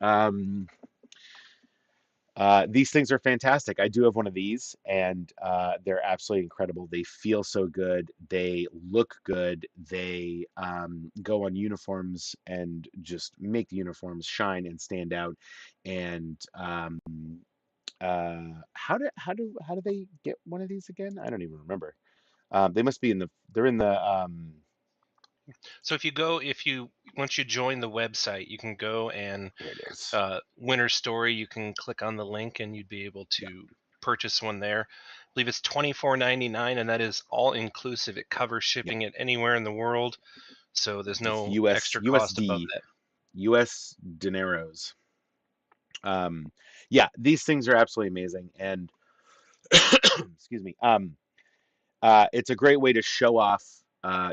These things are fantastic. I do have one of these, and they're absolutely incredible. They feel so good. They look good. They go on uniforms and just make the uniforms shine and stand out. And how do they get one of these again? I don't even remember. They must be they're in the. So once you join the website, you can go and There it is. Winter Story. You can click on the link and you'd be able to purchase one there. I believe it's $24.99, and that is all inclusive. It covers shipping it anywhere in the world, so there's no extra cost above that. U.S. dineros. Yeah, these things are absolutely amazing, and excuse me. It's a great way to show off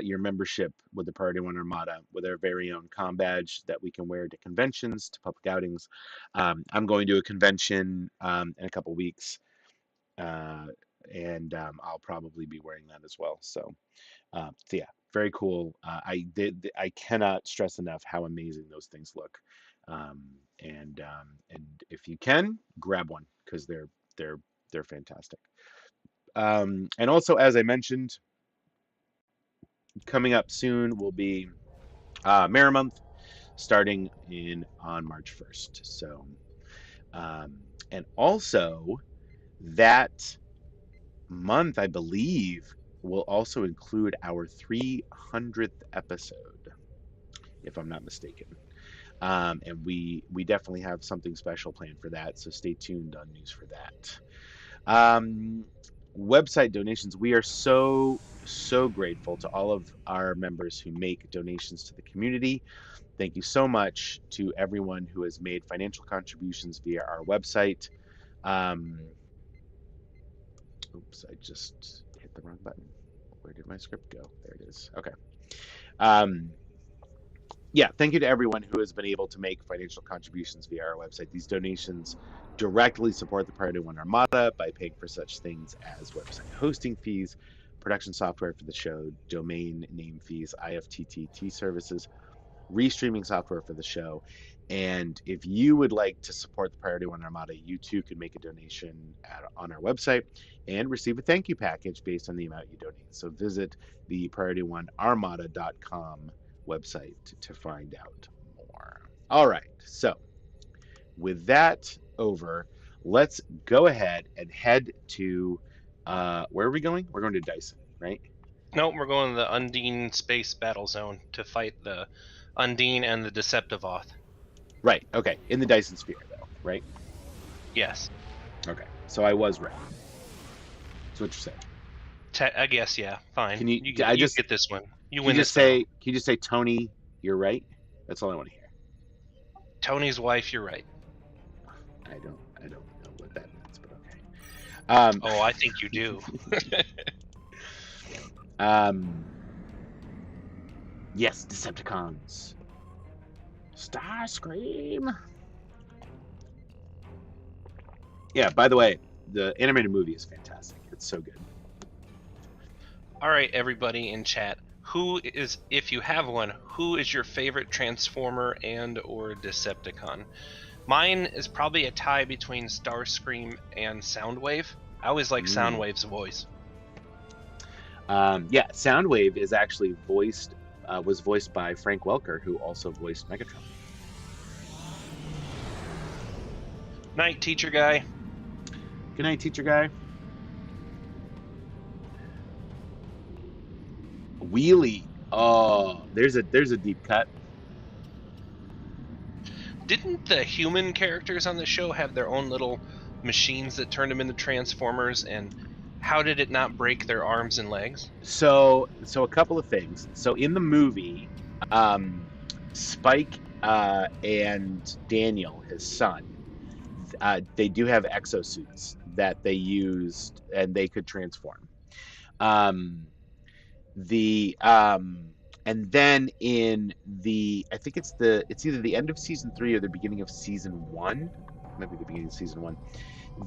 your membership with the Priority One Armada with our very own comm badge that we can wear to conventions, to public outings. I'm going to a convention in a couple weeks, and I'll probably be wearing that as well. So yeah, very cool. I cannot stress enough how amazing those things look. And if you can, grab one, because they're fantastic. And also, as I mentioned, coming up soon will be Mirror Month, starting on March 1st. So, and also that month, I believe, will also include our 300th episode, if I'm not mistaken. And we definitely have something special planned for that. So stay tuned on news for that. Website donations. We are so grateful to all of our members who make donations to the community. Thank you so much to everyone who has made financial contributions via our website. Oops, I just hit the wrong button. Where did my script go? There it is. Okay. Yeah, thank you to everyone who has been able to make financial contributions via our website. These donations directly support the Priority One Armada by paying for such things as website hosting fees, production software for the show, domain name fees, IFTTT services, restreaming software for the show. And if you would like to support the Priority One Armada, you too can make a donation on our website and receive a thank you package based on the amount you donate. So visit the PriorityOneArmada.com website to find out more. All right, so with that over, let's go ahead and head to where are we going? We're going to Dyson, right? No, we're going to the Undine Space Battle Zone to fight the Undine and the Deceptivoth. Right, okay, in the Dyson Sphere though, right? Yes. Okay, so I was right. That's what you're saying. I guess, yeah, fine. Can you get this one. You win this. Can you just say, Tony, you're right? That's all I want to hear. Tony's wife, you're right. I don't know Oh, I think you do. Yes, Decepticons. Starscream. Yeah, by the way, the animated movie is fantastic. It's so good. All right, everybody in chat, who is, if you have one, who is your favorite Transformer and or Decepticon? Mine is probably a tie between Starscream and Soundwave. I always like Soundwave's voice. Yeah, Soundwave is actually was voiced by Frank Welker, who also voiced Megatron. Night, teacher guy. Good night, teacher guy. Wheelie. Oh, there's a deep cut. Didn't the human characters on the show have their own little machines that turned them into Transformers, and how did it not break their arms and legs? So a couple of things. So in the movie, Spike and Daniel, his son, they do have exosuits that they used, and they could transform. And then in I think it's either the end of season 3 or the beginning of season 1, maybe the beginning of season 1.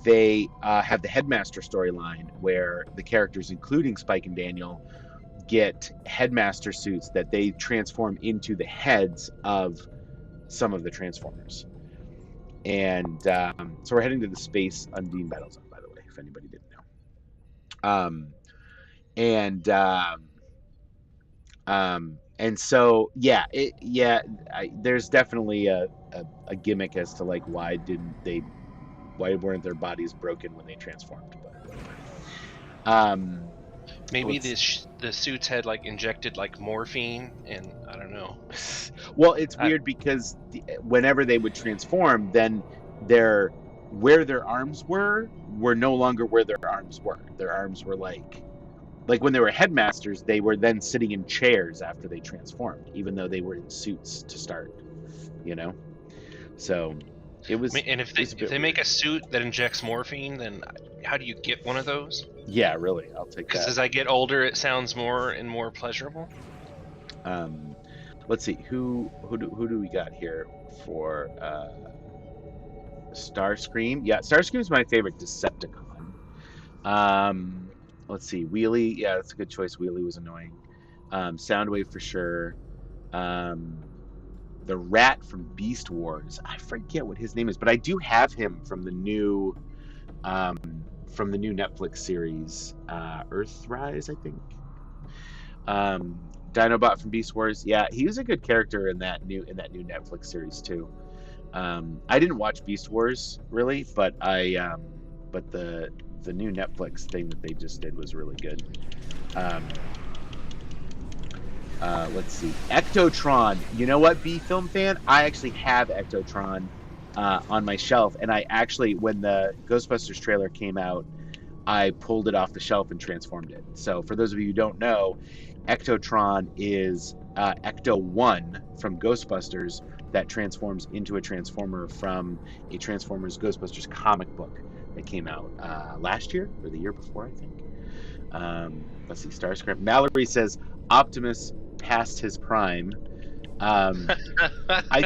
They have the Headmaster storyline where the characters, including Spike and Daniel, get Headmaster suits that they transform into the heads of some of the Transformers. And so we're heading to the Space Undine Battle Zone, by the way, if anybody didn't know. And so there's definitely a gimmick as to like why weren't their bodies broken when they transformed, but whatever. Maybe the suits had like injected like morphine, and I don't know. Well, it's weird because whenever they would transform, then where their arms were no longer where their arms were. Their arms were like when they were headmasters, they were then sitting in chairs after they transformed, even though they were in suits to start, So it was. And if they make a suit that injects morphine, then how do you get one of those? Yeah, really, I'll take that. Because as I get older, it sounds more and more pleasurable. Let's see, who do we got here for Starscream? Yeah, Starscream's my favorite Decepticon. Let's see, Wheelie. Yeah, that's a good choice. Wheelie was annoying. Soundwave for sure. The rat from Beast Wars. I forget what his name is, but I do have him from the new Netflix series, Earthrise, I think. Dinobot from Beast Wars. Yeah, he was a good character in that new Netflix series too. I didn't watch Beast Wars really, but the new Netflix thing that they just did was really good. Let's see, Ectotron. You know what, B-Film fan? I actually have Ectotron on my shelf, and I actually, when the Ghostbusters trailer came out, I pulled it off the shelf and transformed it. So for those of you who don't know, Ectotron is Ecto-1 from Ghostbusters that transforms into a Transformer from a Transformers Ghostbusters comic book that came out last year or the year before, I think. Let's see, Starscream. Mallory says Optimus past his prime. I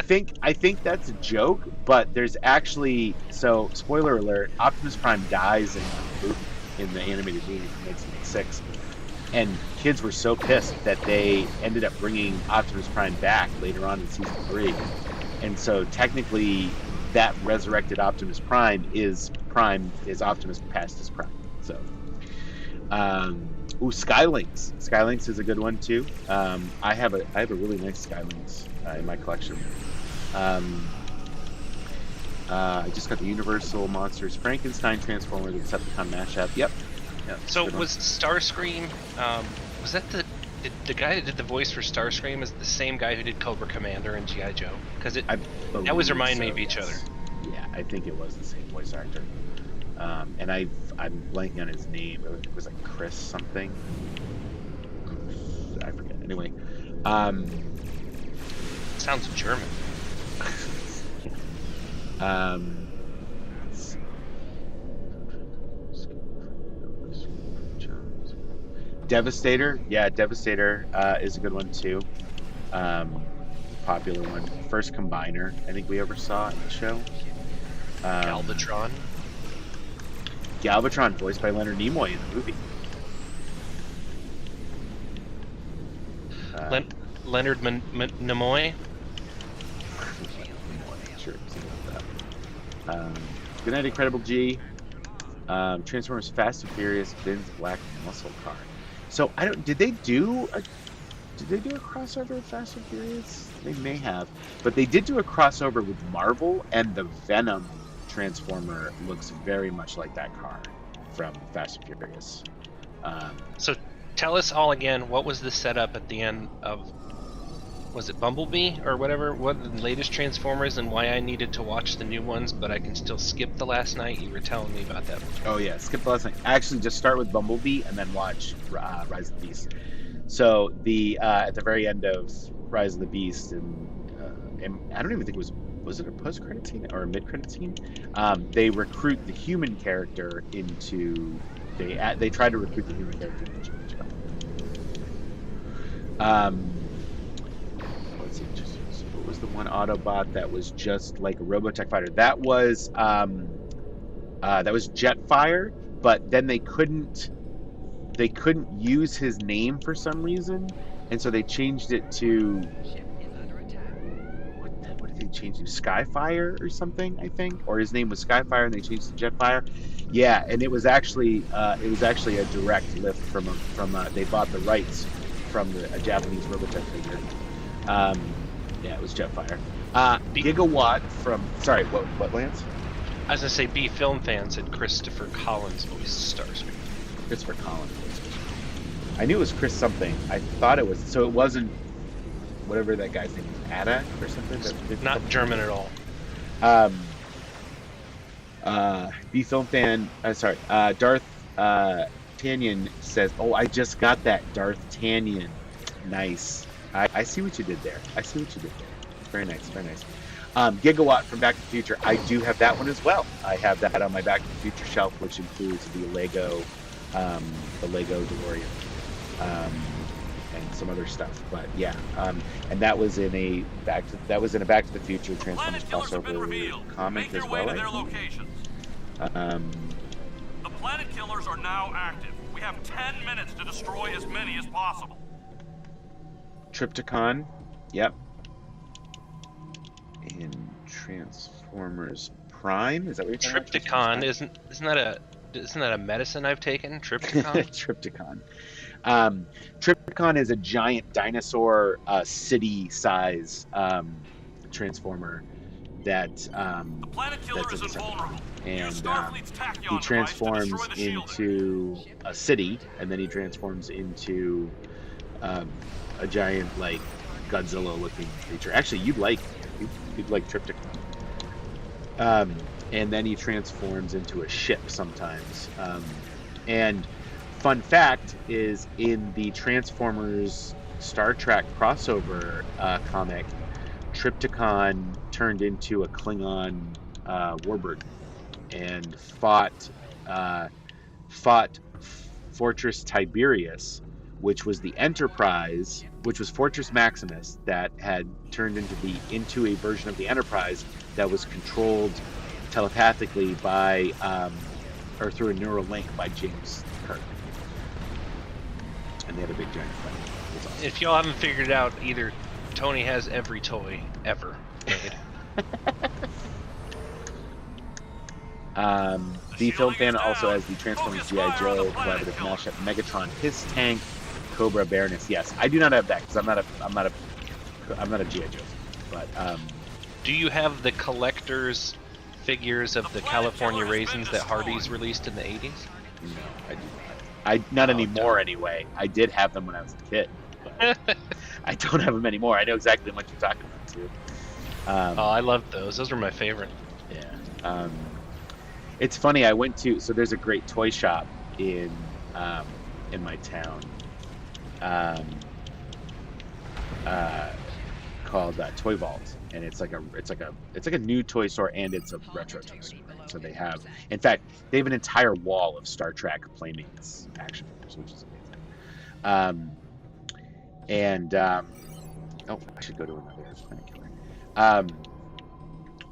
think that's a joke, but there's actually, so spoiler alert, Optimus Prime dies in the animated movie from 1986, and kids were so pissed that they ended up bringing Optimus Prime back later on in season 3, and so technically that resurrected Optimus Prime is Optimus past his prime. So Skylinks. Skylinks is a good one too. I have a really nice Skylinks in my collection. I just got the Universal Monsters Frankenstein Transformer, the Decepticon mashup. Yep. So was Starscream? Was that the guy that did the voice for Starscream? Is the same guy who did Cobra Commander and GI Joe? Because it always remind me of each other. Yeah, I think it was the same voice actor. And I'm blanking on his name. It was like Chris something. I forget. Anyway. Sounds German. Devastator, yeah, Devastator is a good one too. Popular one. First Combiner, I think we ever saw in the show. Galvatron. Galvatron, voiced by Leonard Nimoy in the movie. Leonard Nimoy. Sure, something like that. Good night, Incredible G. Transformers Fast and Furious, Vin's Black Muscle Car. So I don't. Did they do a crossover with Fast and Furious? They may have, but they did do a crossover with Marvel, and the Venom Transformer looks very much like that car from Fast and Furious. So tell us all again, what was the setup at the end of, was it Bumblebee or whatever, what the latest Transformers, and why I needed to watch the new ones, but I can still skip the last night? You were telling me about that before. Oh yeah, skip the last night. Actually, just start with Bumblebee and then watch Rise of the Beast. So the at the very end of Rise of the Beast, and I don't even think it was it a post-credit scene or a mid-credit scene? They recruit the human character into they try to recruit the human character into let's see, what was the one Autobot that was just like a Robotech fighter? That was Jetfire, but then they couldn't use his name for some reason, and so they changed it to what did they change it to? Skyfire or something, I think, or his name was Skyfire and they changed it to Jetfire. Yeah, and it was actually a direct lift from they bought the rights from a Japanese Robotech figure. Yeah, it was Jetfire. Gigawatt from what Lance? I was gonna say, B Film Fan said Christopher Collins voiced Starscream. Christopher Collins. I knew it was Chris something. I thought it was. So it wasn't whatever that guy's name was, Ada or something. Not German at all. B Film Fan. Darth Tanyan says, "Oh, I just got that Darth Tanyan. Nice. I see what you did there. Very nice. Very nice." Gigawatt from Back to the Future. I do have that one as well. I have that on my Back to the Future shelf, which includes the Lego DeLorean, and some other stuff. But yeah, and that was in a Back to the Future Transformers crossover comic as well. The Planet Killers are now active. We have 10 minutes to destroy as many as possible. Trypticon, yep. And Transformers Prime, is that what you're talking about? Trypticon, isn't that a medicine I've taken? Trypticon. Trypticon. Trypticon is a giant dinosaur city-size Transformer that the Planet Killer is invulnerable. And he transforms into a city, and then he transforms into a giant, like, Godzilla-looking creature. Actually, you'd like Trypticon. And then he transforms into a ship sometimes. And fun fact is, in the Transformers Star Trek crossover comic, Trypticon turned into a Klingon warbird and fought Fortress Tiberius, which was the Enterprise, which was Fortress Maximus, that had turned into a version of the Enterprise that was controlled telepathically by or through a neural link by James Kirk. And they had a big giant fight. It was awesome. If y'all haven't figured it out, either Tony has every toy ever made. The Film Fan also has the Transformers G.I. Joe collaborative mashup Megatron Piss Tank Cobra Baroness. Yes, I do not have that because I'm not a G.I. Joe. But do you have the collector's figures of the California Raisins that Hardee's released in the 80s? No, I do not. Not anymore anyway. I did have them when I was a kid. But I don't have them anymore. I know exactly what you're talking about too. I loved those. Those were my favorite. Yeah. It's funny. I went to there's a great toy shop in my town called Toy Vault, and it's like a new toy store, and it's a retro toy store. So they have an entire wall of Star Trek Playmates action figures, which is And oh, I should go to another Planet Killer.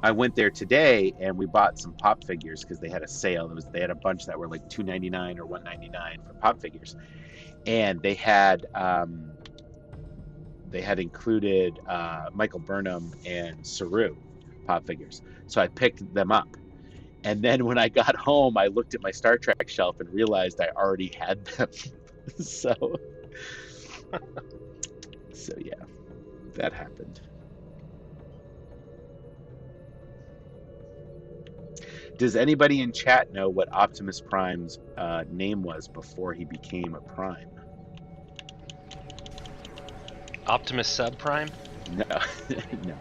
I went there today and we bought some pop figures because they had a sale. They had a bunch that were like $2.99 or $1.99 for pop figures, and they had included Michael Burnham and Saru pop figures. So I picked them up. And then when I got home, I looked at my Star Trek shelf and realized I already had them. So yeah, that happened. Does anybody in chat know what Optimus Prime's name was before he became a Prime? Optimus Subprime? No, no.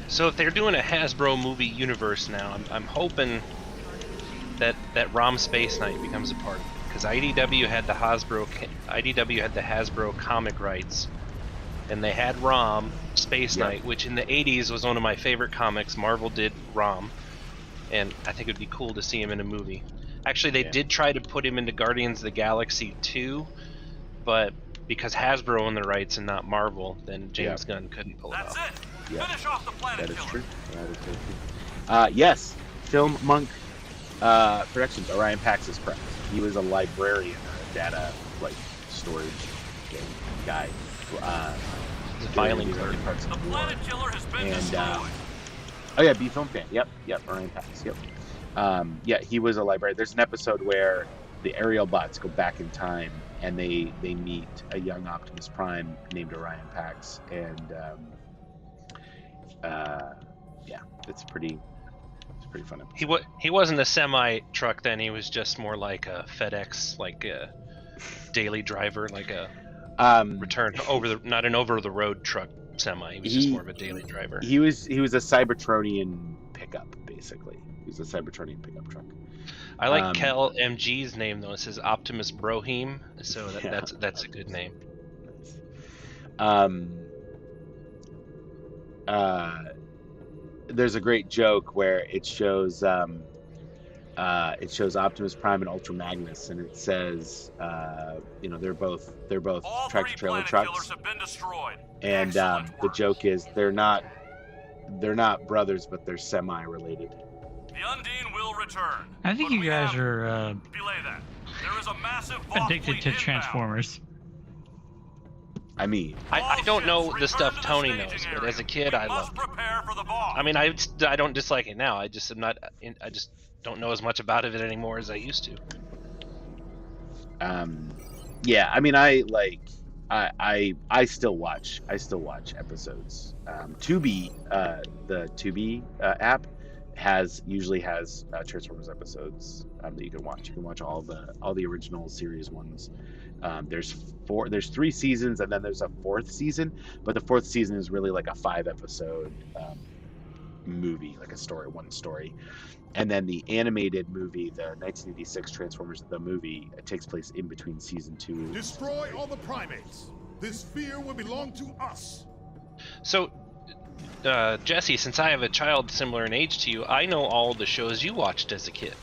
So if they're doing a Hasbro movie universe now, I'm hoping that ROM Space Knight becomes a part of it, because IDW had the Hasbro comic rights, and they had ROM Space Knight, which in the 80s was one of my favorite comics. Marvel did ROM, and I think it'd be cool to see him in a movie. Actually, they did try to put him into Guardians of the Galaxy 2, but because Hasbro owned the rights and not Marvel, then James Gunn couldn't pull it off. That's it. Yeah. Finish off the Planet That is Killer. true. That is very true. Yes, Film Monk Productions. Orion Pax is correct. He was a librarian, a data storage guy. He's a filing clerk. The Planet Killer has been destroyed. Oh yeah, B Film Fan. Yep. Orion Pax. Yep. Yeah, he was a librarian. There's an episode where the aerial bots go back in time and they meet a young Optimus Prime named Orion Pax, and yeah, it's pretty fun episode. He wasn't a semi truck then. He was just more like a FedEx, like a daily driver, like a return not an over the road truck semi. He was just more of a daily driver. He was a Cybertronian pickup, basically. He was a Cybertronian pickup truck. I like Kel MG's name though. It says Optimus Brohim, so that's a good name. There's a great joke where it shows Optimus Prime and Ultra Magnus, and it says, they're both All tractor three trailer Planet trucks, Killers have been destroyed. and Excellent the work. joke is they're not brothers, but they're semi-related. The Undine will return. I think but you we guys have- are Belay that. There is a massive Voth addicted fleet to inbound. Transformers. I mean, I don't know the stuff Return to Tony staging knows, area. but as a kid, We I must loved it. prepare for the Voth. I mean, I don't dislike it now. I just am not. I just don't know as much about it anymore as I used to. yeah, I mean, I still watch episodes. Tubi, the Tubi app usually has Transformers episodes that you can watch. You can watch all the original series ones. There's 3 seasons, and then there's a 4th season, but the 4th season is really like a 5-episode movie, like one story. And then the animated movie, the 1986 Transformers the movie, it takes place in between season 2. Destroy all the primates. This sphere will belong to us. So, Jesse, since I have a child similar in age to you, I know all the shows you watched as a kid.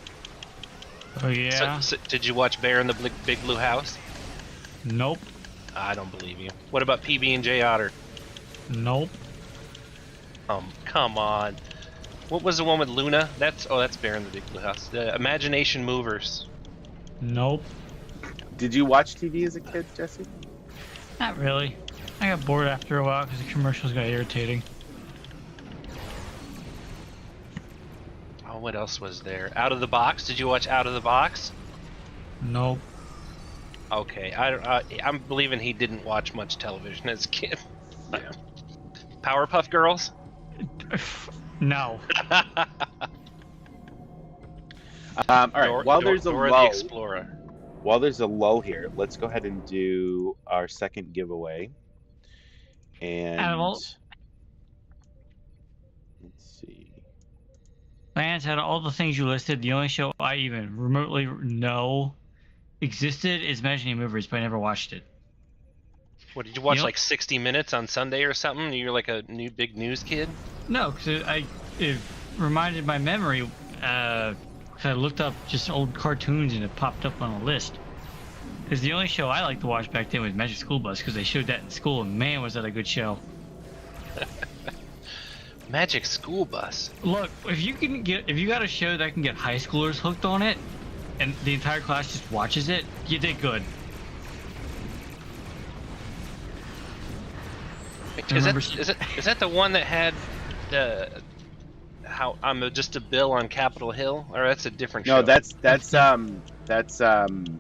Oh yeah. So did you watch Bear in the Big Blue House? Nope. I don't believe you. What about PB&J Otter? Nope. Come on. What was the one with Luna? That's Bear in the Big Blue House. The Imagination Movers. Nope. Did you watch TV as a kid, Jesse? Not really. I got bored after a while because the commercials got irritating. Oh, what else was there? Out of the Box? Did you watch Out of the Box? Nope. Okay, I'm believing he didn't watch much television as a kid. Yeah. Powerpuff Girls? No. All right. While there's a Dora the lull, Explorer. while there's a lull here, let's go ahead and do our second giveaway. And Animal. let's see. Lance, out of all the things you listed, the only show I even remotely know existed is Imagineering Movers, but I never watched it. What, did you watch You know- like 60 Minutes on Sunday or something? You're like a new big news kid? No, because it reminded my memory. because I looked up just old cartoons and it popped up on a list. Because the only show I liked to watch back then was Magic School Bus, because they showed that in school, and man, was that a good show. Magic School Bus. Look, if you got a show that can get high schoolers hooked on it, and the entire class just watches it, you did good. Is that the one that had the how I'm just a bill on Capitol Hill, or that's a different show? No, that's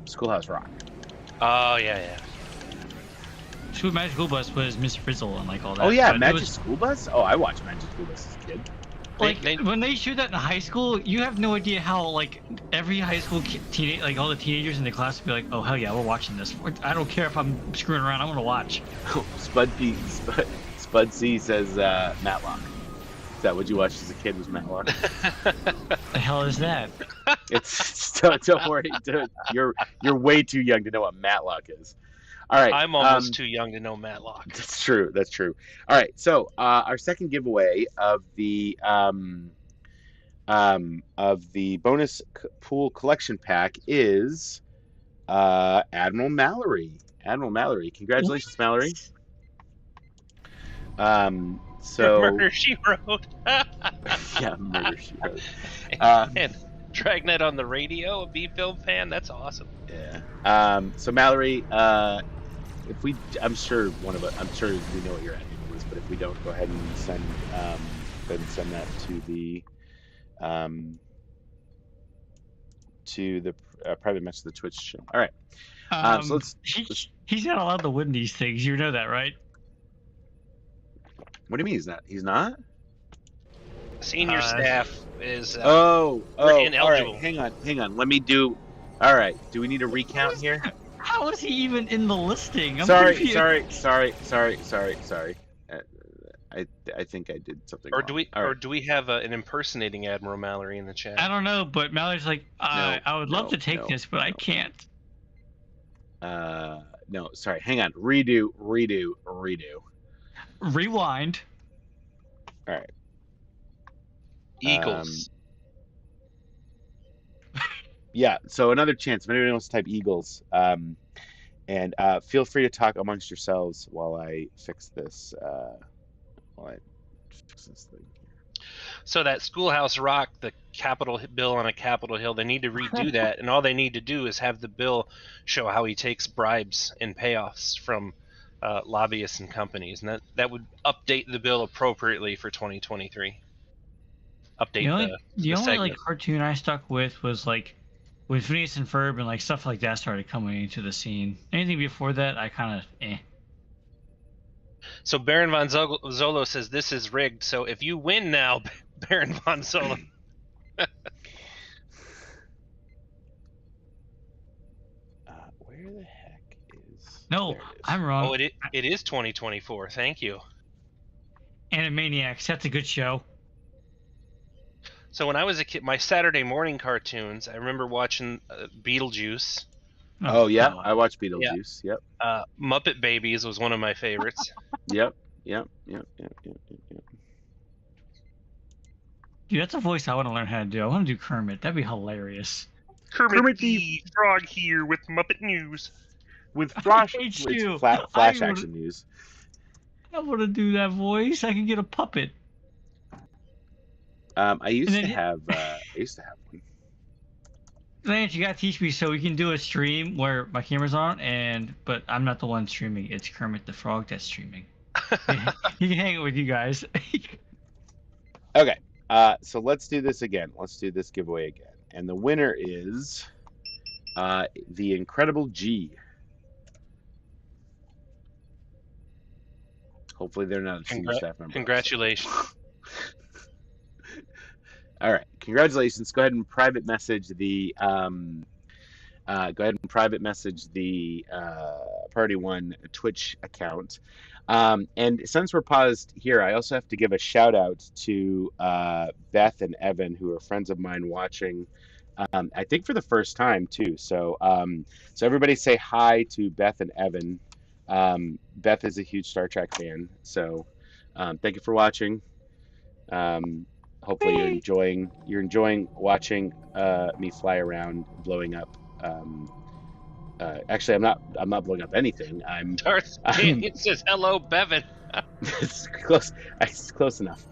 Schoolhouse Rock. Oh yeah. Magic School Bus was Mr. Frizzle and like all that. Oh yeah, but Magic School Bus. Oh, I watched Magic School Bus as a kid. Like when they showed that in high school, you have no idea how like every high school teenage, like all the teenagers in the class would be like, "Oh hell yeah, we're watching this. I don't care if I'm screwing around. I want to watch." Spud C says Matlock. Is that what you watched as a kid? Was Matlock? The hell is that? It's don't worry. You're way too young to know what Matlock is. All right. I'm almost too young to know Matlock. That's true. That's true. All right. So our second giveaway of the bonus pool collection pack is Admiral Mallory. Admiral Mallory. Congratulations, Mallory. So Murder She Wrote. yeah, Murder She Wrote. And Dragnet on the radio, a B-film fan. That's awesome. Yeah. So Mallory, I'm sure we know what your admin is, but if we don't, go ahead and send that to the private message of the Twitch channel. All right. So he's not allowed to win these things. You know that, right? What do you mean he's not? He's not? Senior staff is ineligible. All right. Hang on. Let me do. All right. Do we need a recount here? How is he even in the listing? Sorry. I think I did something Or wrong. do we have an impersonating Admiral Mallory in the chat? I don't know, but Mallory's like, I would love to take this, but I can't. No, sorry. Hang on. Redo. Rewind. All right. Eagles. Yeah, so another chance. If anybody wants to type Eagles, and feel free to talk amongst yourselves while I fix this. Thing. So that Schoolhouse Rock, the Capitol bill on a Capitol Hill, they need to redo that, and all they need to do is have the bill show how he takes bribes and payoffs from lobbyists and companies, and that would update the bill appropriately for 2023. Update the only segment. like cartoon I stuck with was like when Phineas and Ferb and like stuff like that started coming into the scene. Anything before that, I kind of So Baron von Zolo says this is rigged. So if you win now, Baron von Zolo. Where the heck is? No, There it is. I'm wrong. Oh, it is 2024. Thank you. Animaniacs, that's a good show. So when I was a kid, my Saturday morning cartoons, I remember watching Beetlejuice. Oh yeah, God. I watched Beetlejuice. Yep. Muppet Babies was one of my favorites. Yep. Dude, that's a voice I want to learn how to do. I want to do Kermit. That'd be hilarious. Kermit the Frog here with Muppet News. With flash you. flash I would- action news. I want to do that voice. I can get a puppet. I used And to then- have one. Lance, you gotta teach me so we can do a stream where my camera's on, but I'm not the one streaming. It's Kermit the Frog that's streaming. He can hang it with you guys. Okay. So let's do this again. Let's do this giveaway again. And the winner is the Incredible G. Hopefully they're not a senior staff member. Congratulations. All right, congratulations. Go ahead and private message the Priority One Twitch account. And since we're paused here, I also have to give a shout out to Beth and Evan, who are friends of mine watching. I think for the first time too. So everybody say hi to Beth and Evan. Beth is a huge Star Trek fan, so thank you for watching. hopefully you're enjoying watching me fly around, blowing up. Actually, I'm not blowing up anything. Darth Vader says, "Hello, Bevan." It's close. It's close enough.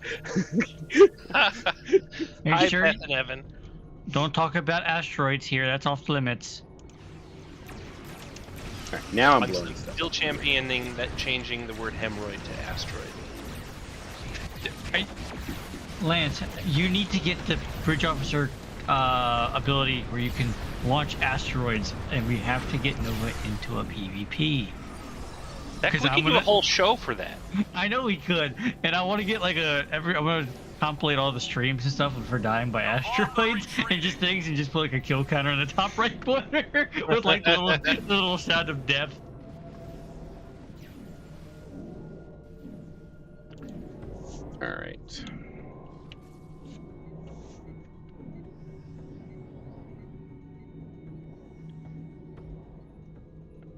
Hi, sure? Beth and Evan. Don't talk about asteroids here. That's off limits. All right, now I'm I'm blowing stuff. still championing that changing the word hemorrhoid to asteroid. Lance, you need to get the bridge officer ability where you can launch asteroids, and we have to get Nova into a PvP. That we 'Cause could do a whole show for that. I know we could, and I want to get like I'm gonna compilate all the streams and stuff of her dying by asteroids and just things, and just put like a kill counter in the top right corner with like the little sound of death. All right.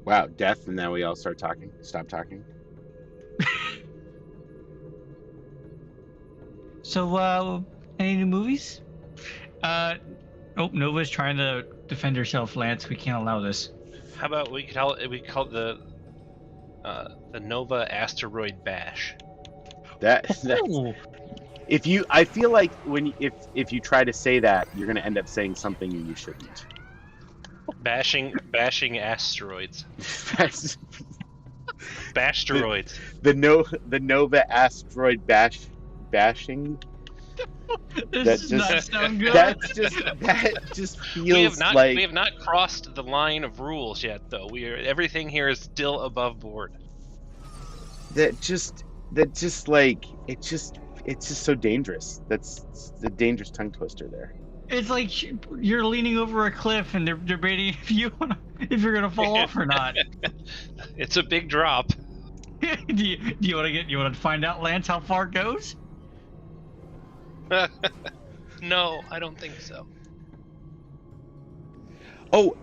Wow, death, and now we all start talking. Stop talking. So, any new movies? Oh, Nova's trying to defend herself, Lance. We can't allow this. How about we call it the Nova Asteroid Bash? That's Oh, I feel like if you try to say that, you're gonna end up saying something you shouldn't. Bashing asteroids. Bashsteroids. The Nova asteroid bashing. this That does not sound good. That just feels We have not crossed the line of rules yet, though. Everything here is still above board. it's just so dangerous. That's the dangerous tongue twister there. It's like you're leaning over a cliff and they're debating if you're gonna fall off or not. It's a big drop. do you want to find out, Lance, how far it goes? No, I don't think so. Oh,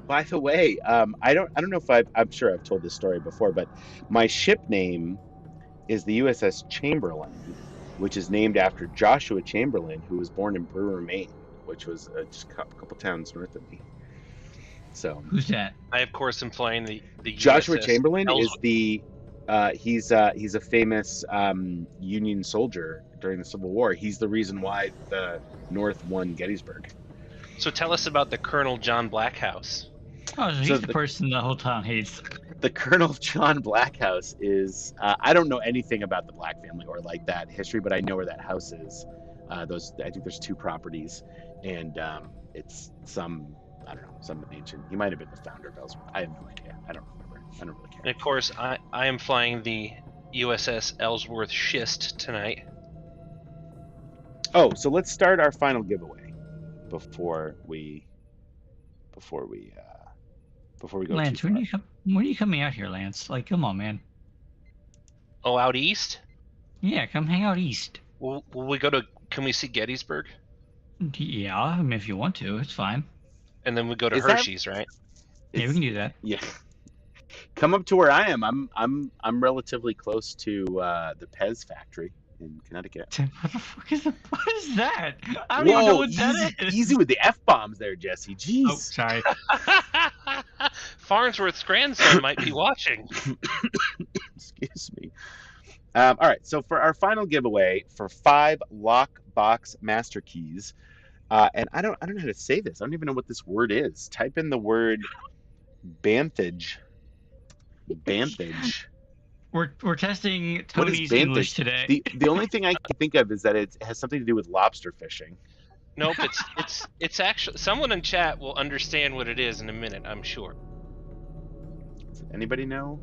by the way, I don't know if I'm sure I've told this story before, but my ship name is the USS Chamberlain, which is named after Joshua Chamberlain, who was born in Brewer, Maine, which was just a couple towns north of me. So Who's that? I, of course, am flying the Joshua USS Chamberlain is Ellsworth. he's a famous Union soldier during the Civil War. He's the reason why the North won Gettysburg. So tell us about the Colonel John Blackhouse. Oh, so he's So the the- person the whole town hates. The Colonel John Blackhouse is I don't know anything about the Black family or like that history, but I know where that house is. I think there's two properties, and it's some ancient. He might have been the founder of Ellsworth. I have no idea. I don't remember. I don't really care. And of course, I am flying the USS Ellsworth Schist tonight. Oh, so let's start our final giveaway before we go Lance, too far. when are you coming out here, Lance? Like, come on, man. Oh, out east? Yeah, come hang out east. Will we go to? Can we see Gettysburg? Yeah, I mean, if you want to, it's fine. And then we go to Is that- Hershey's, right? Yeah, we can do that. Yeah. Come up to where I am. I'm relatively close to the Pez factory in Connecticut. What the fuck is that? What is that? I don't even know what that is. Easy with the F-bombs there, Jesse. Jeez. Oh, sorry. Farnsworth's grandson might be watching. Excuse me. All right, so for our final giveaway for 5 lockbox master keys, and I don't know how to say this. I don't even know what this word is. Type in the word Banthage. Banthage. We're testing What is Tony's Banthage? English today. The only thing I can think of is that it has something to do with lobster fishing. Nope, it's actually someone in chat will understand what it is in a minute, I'm sure. Does anybody know?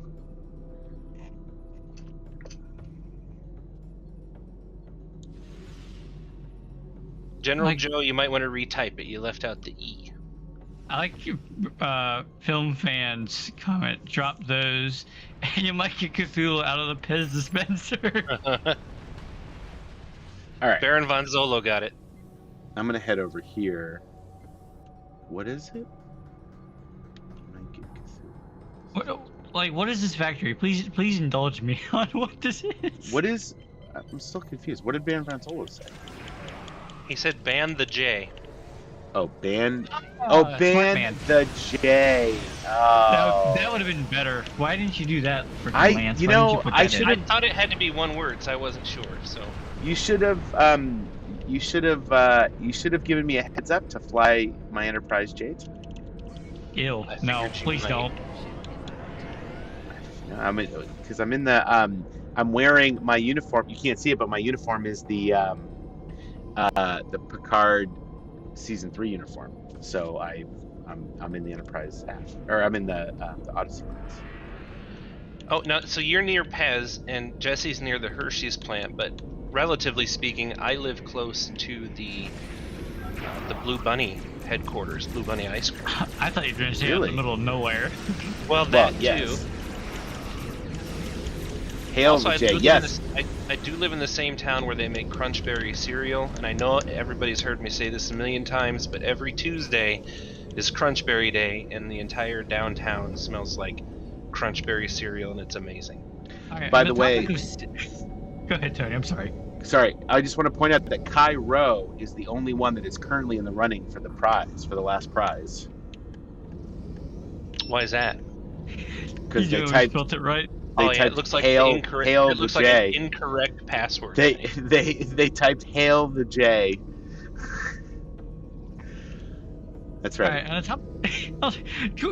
General Like- Joe, you might want to retype it. You left out the E. I like film fans comment, drop those, and you might get Cthulhu out of the Pez dispenser. All right, Baron von Zolo got it. I'm gonna head over here. What is it? what is this factory? Please indulge me on what this is. What is? I'm still confused. What did Baron von Solo say? He said ban the J. Oh, ban. Smart ban man. the J. Oh. That would have been better. Why didn't you do that for I- Lance? you Why didn't know, you put I that in? should I thought it had to be one word, so I wasn't sure. So You should have. You should have. You should have given me a heads up to fly my Enterprise J tonight. Ew. I No, figured you please might. don't. Because I'm in the. I'm wearing my uniform. You can't see it, but my uniform is the Picard season 3 uniform. So I'm in the Enterprise half, or I'm in the Odyssey class. Oh, no, so you're near Pez, and Jesse's near the Hershey's plant, but relatively speaking, I live close to the Blue Bunny headquarters, Blue Bunny Ice Cream. I thought you were going to say out in Really? the middle of nowhere. Well, that Well, yes. too. Hail Also, the I J. do, live Yes. in this, I do live in the same town where they make Crunchberry cereal, and I know everybody's heard me say this a million times, but every Tuesday is Crunchberry Day, and the entire downtown smells like Crunchberry cereal, and it's amazing. Alright, By on the way- topic Go ahead, Tony. I'm sorry. Sorry, I just want to point out that Kai Rowe is the only one that is currently in the running for the prize, for the last prize. Why is that? Because You they know, typed, spelled it right. they Oh yeah, it typed looks like hail, the incorrect. hail It the looks like J. an incorrect password. They typed hail the J. That's right. Alright, on the top.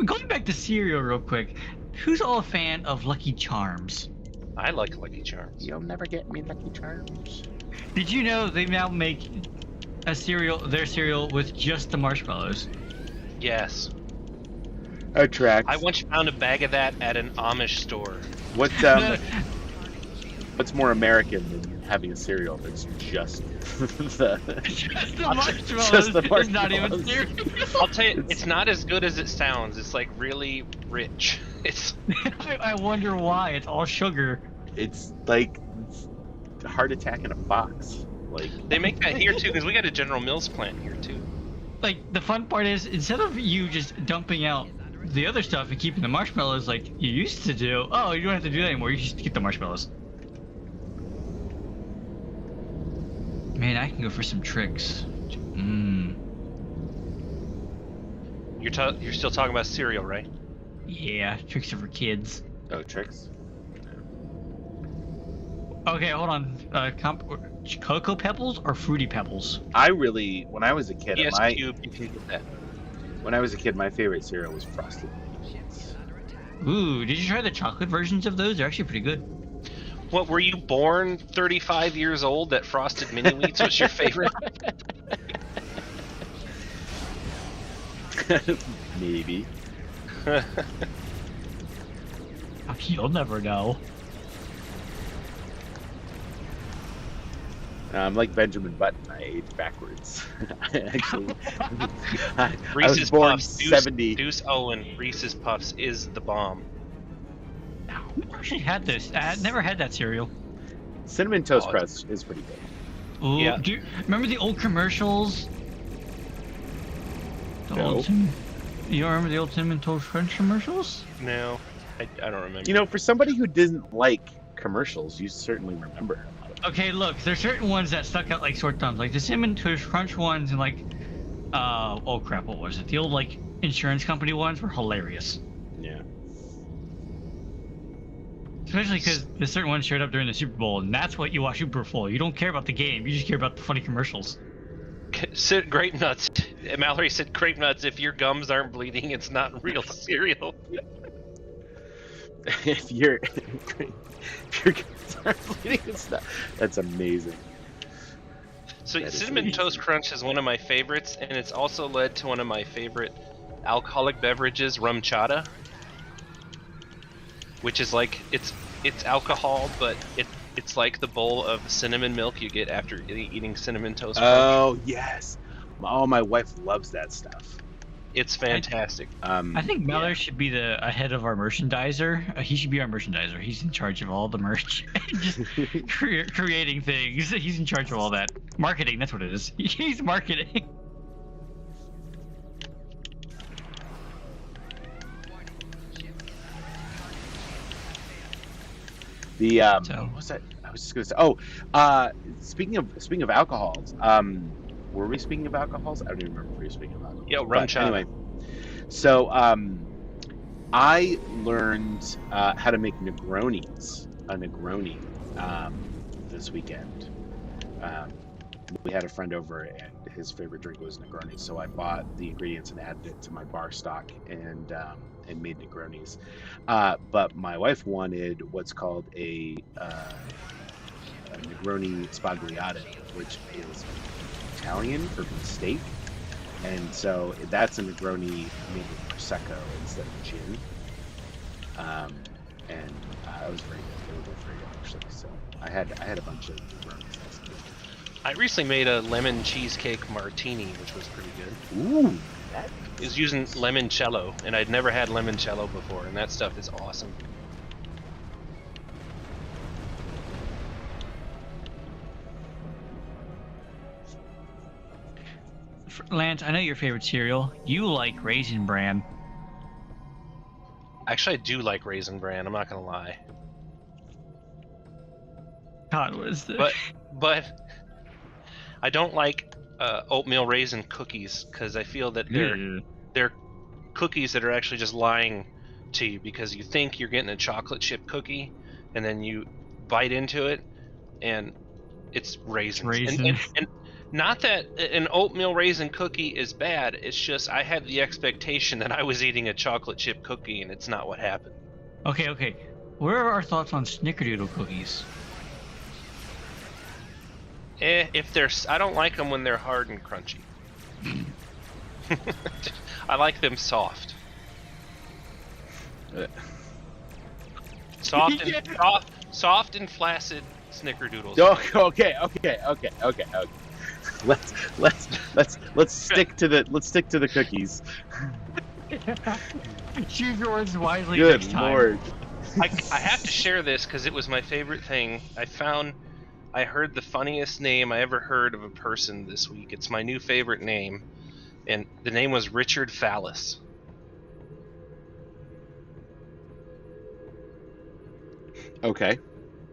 Going back to cereal real quick. Who's all a fan of Lucky Charms? I like Lucky Charms. You'll never get me Lucky Charms. Did you know they now make their cereal with just the marshmallows? Yes, Attract. I once found a bag of that at an Amish store. What's more American than having a cereal that's just the Just the marshmallows. just the It's not even marshmallows. cereal. I'll tell you, it's not as good as it sounds. It's like really rich. It's I wonder why. It's all sugar. It's like heart attack in a box. Like they make that here too because we got a General Mills plant here too. Like, the fun part is, instead of you just dumping out the other stuff and keeping the marshmallows like you used to do, oh, you don't have to do that anymore. You just get the marshmallows. Man, I can go for some tricks. You're still talking about cereal, right? Yeah, tricks are for kids. oh tricks. Okay, hold on. Cocoa Pebbles or Fruity Pebbles? I really, when I was a kid, PS my Cube, you can get that. when I was a kid, my favorite cereal was Frosted Mini-Wheats. Ooh, did you try the chocolate versions of those? They're actually pretty good. What, were you born 35 years old that Frosted Mini Wheats was your favorite? Maybe. You'll never know. I'm like Benjamin Button. I age backwards. Actually, I was Reese's born Puffs, 70. Deuce Owen, Reese's Puffs is the bomb. I actually had this. I had never had that cereal. Cinnamon Toast Oh, Crunch is pretty good. Ooh, Yeah. do you remember the old commercials? No. You don't remember the old Cinnamon Toast Crunch commercials? No, I don't remember. You know, for somebody who doesn't like commercials, you certainly remember a lot of them. Okay, look, there's certain ones that stuck out like sore thumbs, like the Cinnamon Toast Crunch ones, and like, oh crap, what was it? The old like insurance company ones were hilarious, Yeah. especially because the certain ones showed up during the Super Bowl, and that's what you watch Super Bowl for. You don't care about the game, you just care about the funny commercials. Grape Nuts. Mallory said, "Grape Nuts. If your gums aren't bleeding, it's not real cereal." if you're it's not, that's amazing. So That is Cinnamon amazing. Toast Crunch is one of my favorites, and it's also led to one of my favorite alcoholic beverages, rum chata, which is like it's alcohol, but it's like the bowl of cinnamon milk you get after eating Cinnamon Toast Crunch. Oh yes. Oh, my wife loves that stuff. It's fantastic. I think Miller yeah. should be the head of our merchandiser. He should be our merchandiser. He's in charge of all the merch, just creating things. He's in charge of all that marketing. That's what it is. He's marketing. The So- what was that? I was just gonna say. Oh, speaking of alcohols, were we speaking of alcohols? I don't even remember if we were speaking of alcohol. Yeah, rum But chata. anyway, so I learned how to make Negronis, a Negroni, this weekend. We had a friend over, and his favorite drink was Negronis, so I bought the ingredients and added it to my bar stock and made Negronis. But my wife wanted what's called a Negroni Spagliata, which is Italian for steak. And so that's a Negroni made with Prosecco instead of gin. And it was very good. They were both very good, actually. So I had a bunch of Negronis last week. I recently made a lemon cheesecake martini, which was pretty good. Ooh, that It was using limoncello, and I'd never had limoncello before, and that stuff is awesome. Lance, I know your favorite cereal. You like Raisin Bran. Actually, I do like Raisin Bran. I'm not gonna lie, God, what is this? but I don't like oatmeal raisin cookies because I feel that they're cookies that are actually just lying to you because you think you're getting a chocolate chip cookie, and then you bite into it, and it's raisins. Raisin. And not that an oatmeal raisin cookie is bad. It's just I had the expectation that I was eating a chocolate chip cookie, and it's not what happened. Okay. What are our thoughts on Snickerdoodle cookies? If they're, I don't like them when they're hard and crunchy. I like them soft. Soft and flaccid Snickerdoodles. Okay. Let's stick to the cookies. Choose your words wisely Good next time. lord. I have to share this because it was my favorite thing. I heard the funniest name I ever heard of a person this week. It's my new favorite name, and the name was Richard Phallus. Okay.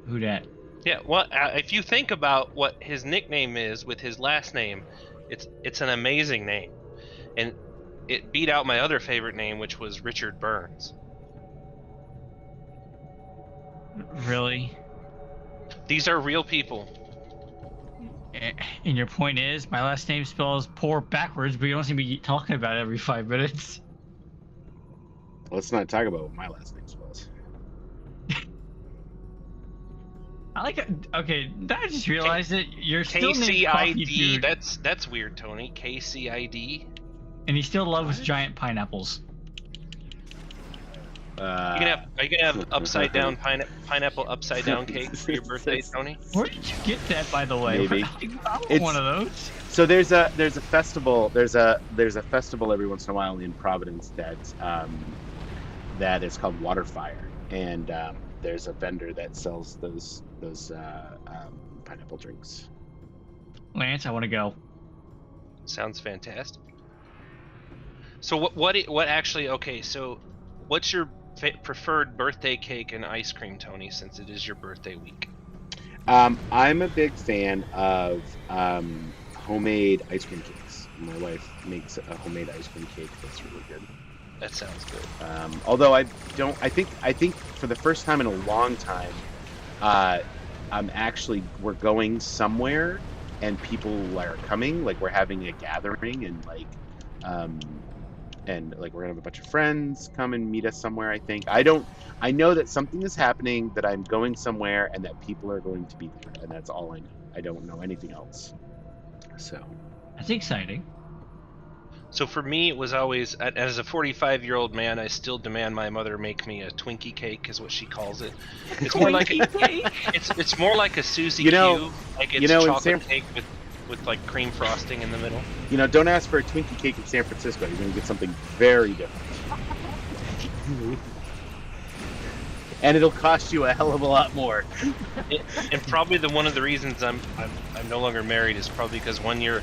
Who dat? Yeah, well, if you think about what his nickname is with his last name, it's an amazing name, and it beat out my other favorite name, which was Richard Burns. Really? These are real people. And your point is, my last name spells poor backwards, but you don't seem to be talking about it every 5 minutes. Let's not talk about what my last name spells. I like it. Okay, I just realized that you're still named Coffee KCID. Dude, That's weird, Tony. KCID. and he still loves giant pineapples. Are you gonna have upside down pineapple upside down cake for your birthday, Tony? Where did you get that, by the way? Maybe. I want It's- one of those. So there's a festival. There's a festival every once in a while in Providence that is called Waterfire, and there's a vendor that sells those pineapple drinks. Lance, I want to go. Sounds fantastic. So what actually? Okay, so what's your preferred birthday cake and ice cream, Tony? Since it is your birthday week. I'm a big fan of homemade ice cream cakes. My wife makes a homemade ice cream cake that's really good. That sounds good. Although I think for the first time in a long time, we're going somewhere and people are coming, like we're having a gathering and we're gonna have a bunch of friends come and meet us somewhere. I know that something is happening, that I'm going somewhere and that people are going to be there, and that's all I know. I don't know anything else. So That's exciting. So for me, it was always, as a 45-year-old man, I still demand my mother make me a Twinkie cake, is what she calls it. It's more like it's more like a Suzy Q, like it's chocolate cake with like cream frosting in the middle. Don't ask for a Twinkie cake in San Francisco. You're gonna get something very different, and it'll cost you a hell of a lot more. And probably one of the reasons I'm no longer married is probably because one year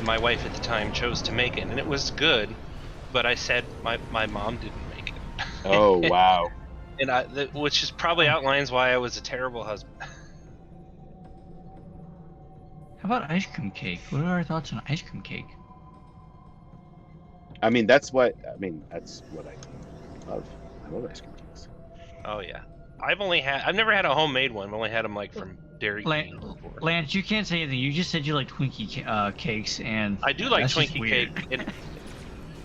my wife at the time chose to make it, and it was good, but I said my mom didn't make it. Oh wow! And which is probably outlines why I was a terrible husband. How about ice cream cake? What are our thoughts on ice cream cake? I mean, that's what I love. I love ice cream cakes. Oh yeah. I've never had a homemade one. I've only had them like from Dairy Queen before. Lance, you can't say anything. You just said you like Twinkie cakes, and I do like that's just Twinkie weird. cake.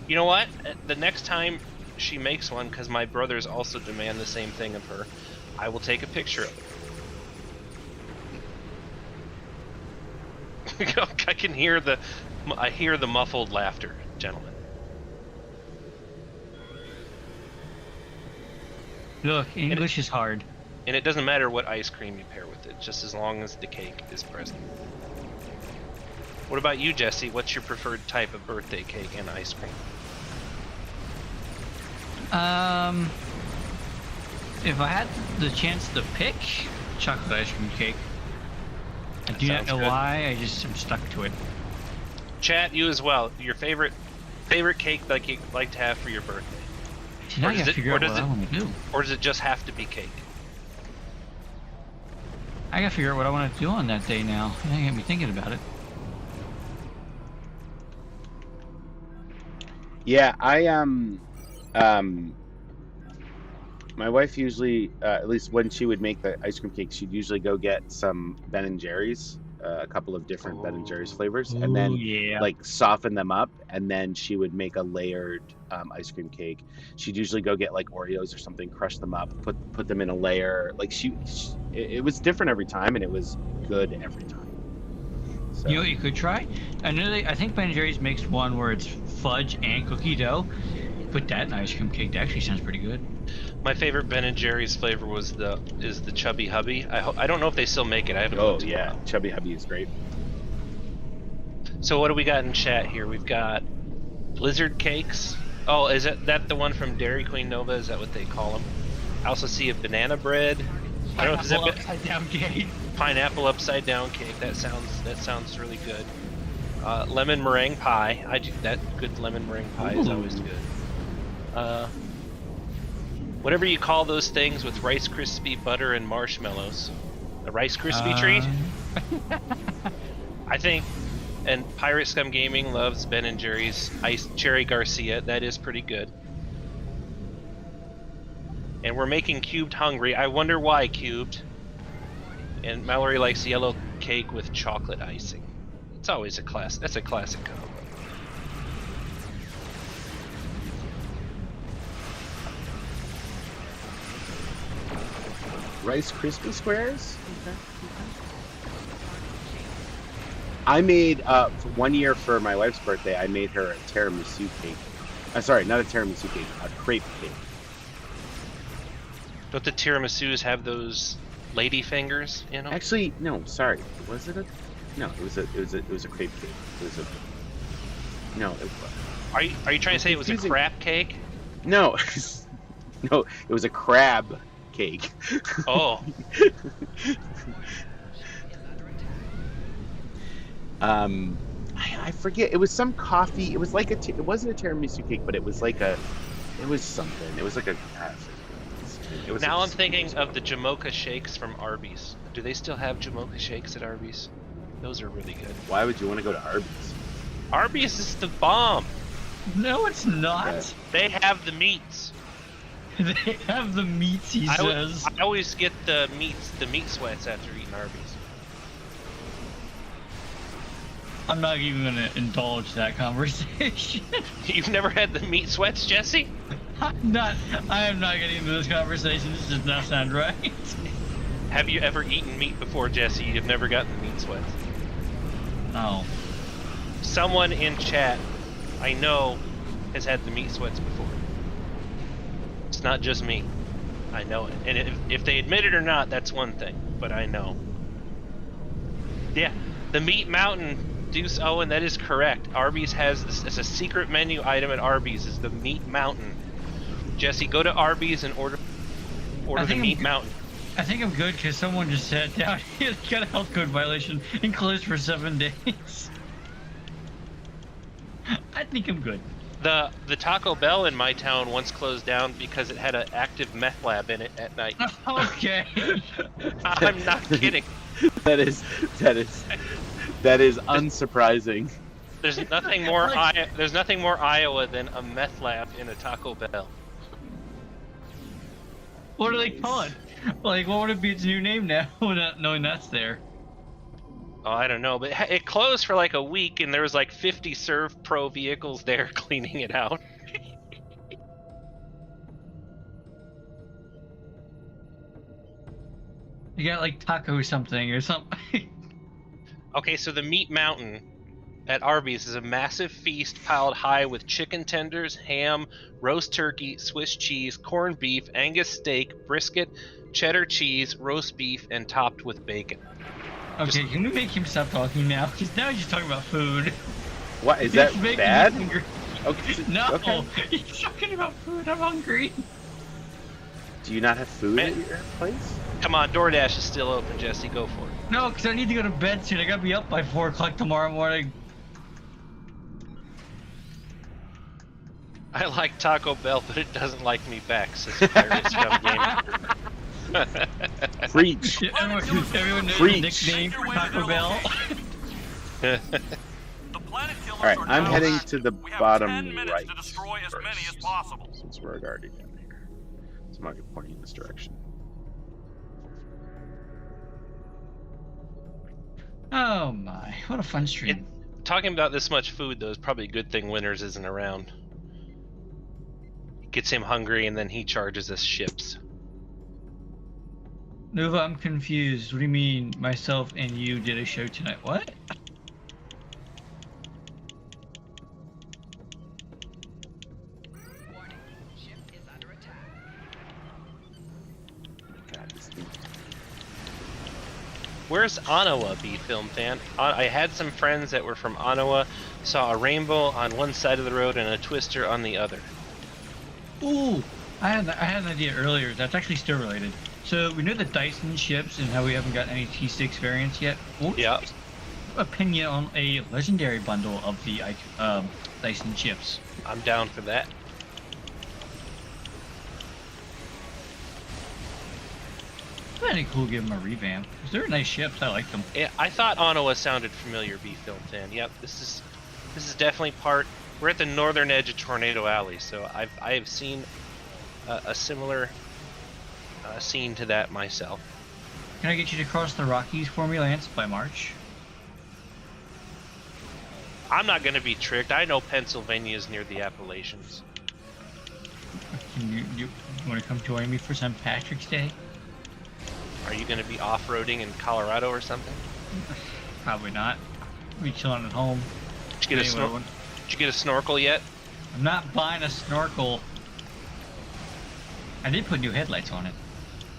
You know what? The next time she makes one, because my brothers also demand the same thing of her, I will take a picture of it. I can hear the muffled laughter, gentlemen. Look, English is hard. And it doesn't matter what ice cream you pair with it, just as long as the cake is present. What about you, Jesse? What's your preferred type of birthday cake and ice cream? If I had the chance to pick, chocolate ice cream cake. I do not know why. I just am stuck to it. Chat, you as well. Your favorite cake like you like to have for your birthday? See, now I gotta figure out what I want to do. Or does it just have to be cake? I gotta figure out what I want to do on that day now. That got me thinking about it. Yeah, my wife usually, at least when she would make the ice cream cake, she'd usually go get some Ben and Jerry's, a couple of different Ben and Jerry's flavors, and then like soften them up, and then she would make a layered ice cream cake. She'd usually go get like Oreos or something, crush them up, put them in a layer. Like it was different every time, and it was good every time. So. You know what you could try? I think Ben & Jerry's makes one where it's fudge and cookie dough. Put that in ice cream cake. That actually sounds pretty good. My favorite Ben & Jerry's flavor is the Chubby Hubby. I don't know if they still make it. I haven't. Oh yeah, Chubby Hubby is great. So what do we got in chat here? We've got Blizzard cakes. Oh, is that the one from Dairy Queen Nova? Is that what they call them? I also see a banana bread. I don't know if it's upside down cake. Pineapple upside down cake. That sounds really good. Lemon meringue pie. That good lemon meringue pie is always good. Whatever you call those things with Rice Krispie butter and marshmallows. A Rice Krispie treat? I think, and Pirate Scum Gaming loves Ben & Jerry's Cherry Garcia. That is pretty good. And we're making Cubed hungry. I wonder why, Cubed. And Mallory likes yellow cake with chocolate icing. It's always a classic. That's a classic combo. Rice Krispie squares? Okay. I made, for 1 year for my wife's birthday, I made her a tiramisu cake. Sorry, not a tiramisu cake, a crepe cake. Don't the tiramisus have those lady fingers in them? Actually, no, sorry. Was it a... No, it was a crepe cake. It was a... No. Are you trying to say it was a crap cake? No. No, it was a crab cake. Oh. I forget. It was some coffee. It was like it wasn't a tiramisu cake, but it was like it was something. It was like a... Now I'm thinking of the Jamocha shakes from Arby's. Do they still have Jamocha shakes at Arby's? Those are really good. Why would you want to go to Arby's? Arby's is the bomb. No, it's not. They have the meats. They have the meats, he says. I always get the meat sweats after eating Arby's. I'm not even going to indulge that conversation. You've never had the meat sweats, Jesse? I am not getting into this conversation. This does not sound right. Have you ever eaten meat before, Jesse? You've never gotten the meat sweats? No. Someone in chat, I know, has had the meat sweats before. It's not just me. I know it. And if they admit it or not, that's one thing. But I know. Yeah, the Meat Mountain... Deuce Owen, that is correct. Arby's has this as a secret menu item at Arby's is the Meat Mountain. Jesse, go to Arby's and order the Meat Mountain. I think I'm good because someone just sat down. He got a health code violation and closed for 7 days. I think I'm good. The Taco Bell in my town once closed down because it had an active meth lab in it at night. Okay. I'm not kidding. That is That is unsurprising. There's nothing more Iowa than a meth lab in a Taco Bell. What do they call it? Like, what would it be its new name now without knowing that's there? Oh, I don't know, but it closed for like a week, and there was like 50 Serve Pro vehicles there cleaning it out. You got like taco something or something. Okay, so the Meat Mountain at Arby's is a massive feast piled high with chicken tenders, ham, roast turkey, Swiss cheese, corned beef, Angus steak, brisket, cheddar cheese, roast beef, and topped with bacon. Okay, can we make him stop talking now? Because now he's just talking about food. What is that He's making me bad? hungry. Okay. No, Okay. he's talking about food. I'm hungry. Do you not have food Man. at your place? Come on, DoorDash is still open, Jesse. Go for it. No, because I need to go to bed soon. I gotta be up by 4 o'clock tomorrow morning. I like Taco Bell, but it doesn't like me back, says Pirates Scum Gamer. Preach. Everyone knows the Preach. nickname for Taco Bell. The planet killers All right, are I'm now heading back. to the We have bottom 10 minutes right to destroy as many as first, possible. since we're already down here. So I'm not gonna point you in this direction. Oh my, what a fun stream. Talking about this much food, though, is probably a good thing Winters isn't around. It gets him hungry, and then he charges us ships. Nova, I'm confused. What do you mean myself and you did a show tonight? What? God, this thing. Where's Ottawa, B-Film fan? I had some friends that were from Ottawa, saw a rainbow on one side of the road and a twister on the other. Ooh, I had an idea earlier. That's actually still related. So we know the Dyson ships and how we haven't got any T6 variants yet. What's Yeah. your opinion on a legendary bundle of the Dyson ships? I'm down for that. That'd be cool to give them a revamp. 'Cause they're nice ships. I like them. Yeah, I thought Ottawa sounded familiar, B-Film fan. Yep, this is definitely part. We're at the northern edge of Tornado Alley, so I have seen a similar scene to that myself. Can I get you to cross the Rockies for me, Lance, by March? I'm not going to be tricked. I know Pennsylvania is near the Appalachians. Can you want to come join me for St. Patrick's Day? Are you going to be off-roading in Colorado or something? Probably not. I'll be chilling at home. Did you get Anyway, Did you get a snorkel yet? I'm not buying a snorkel. I did put new headlights on it.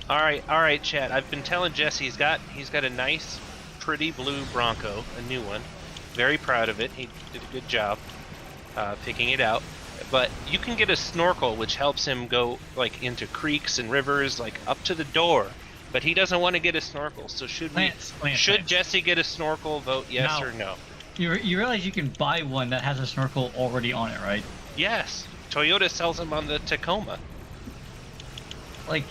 All right, Chad. I've been telling Jesse he's got a nice, pretty blue Bronco, a new one. Very proud of it. He did a good job picking it out. But you can get a snorkel, which helps him go like into creeks and rivers, like up to the door. But he doesn't want to get a snorkel. So should Lance, Jesse get a snorkel? Vote yes No. or no. You realize you can buy one that has a snorkel already on it, right? Yes. Toyota sells them on the Tacoma. Like,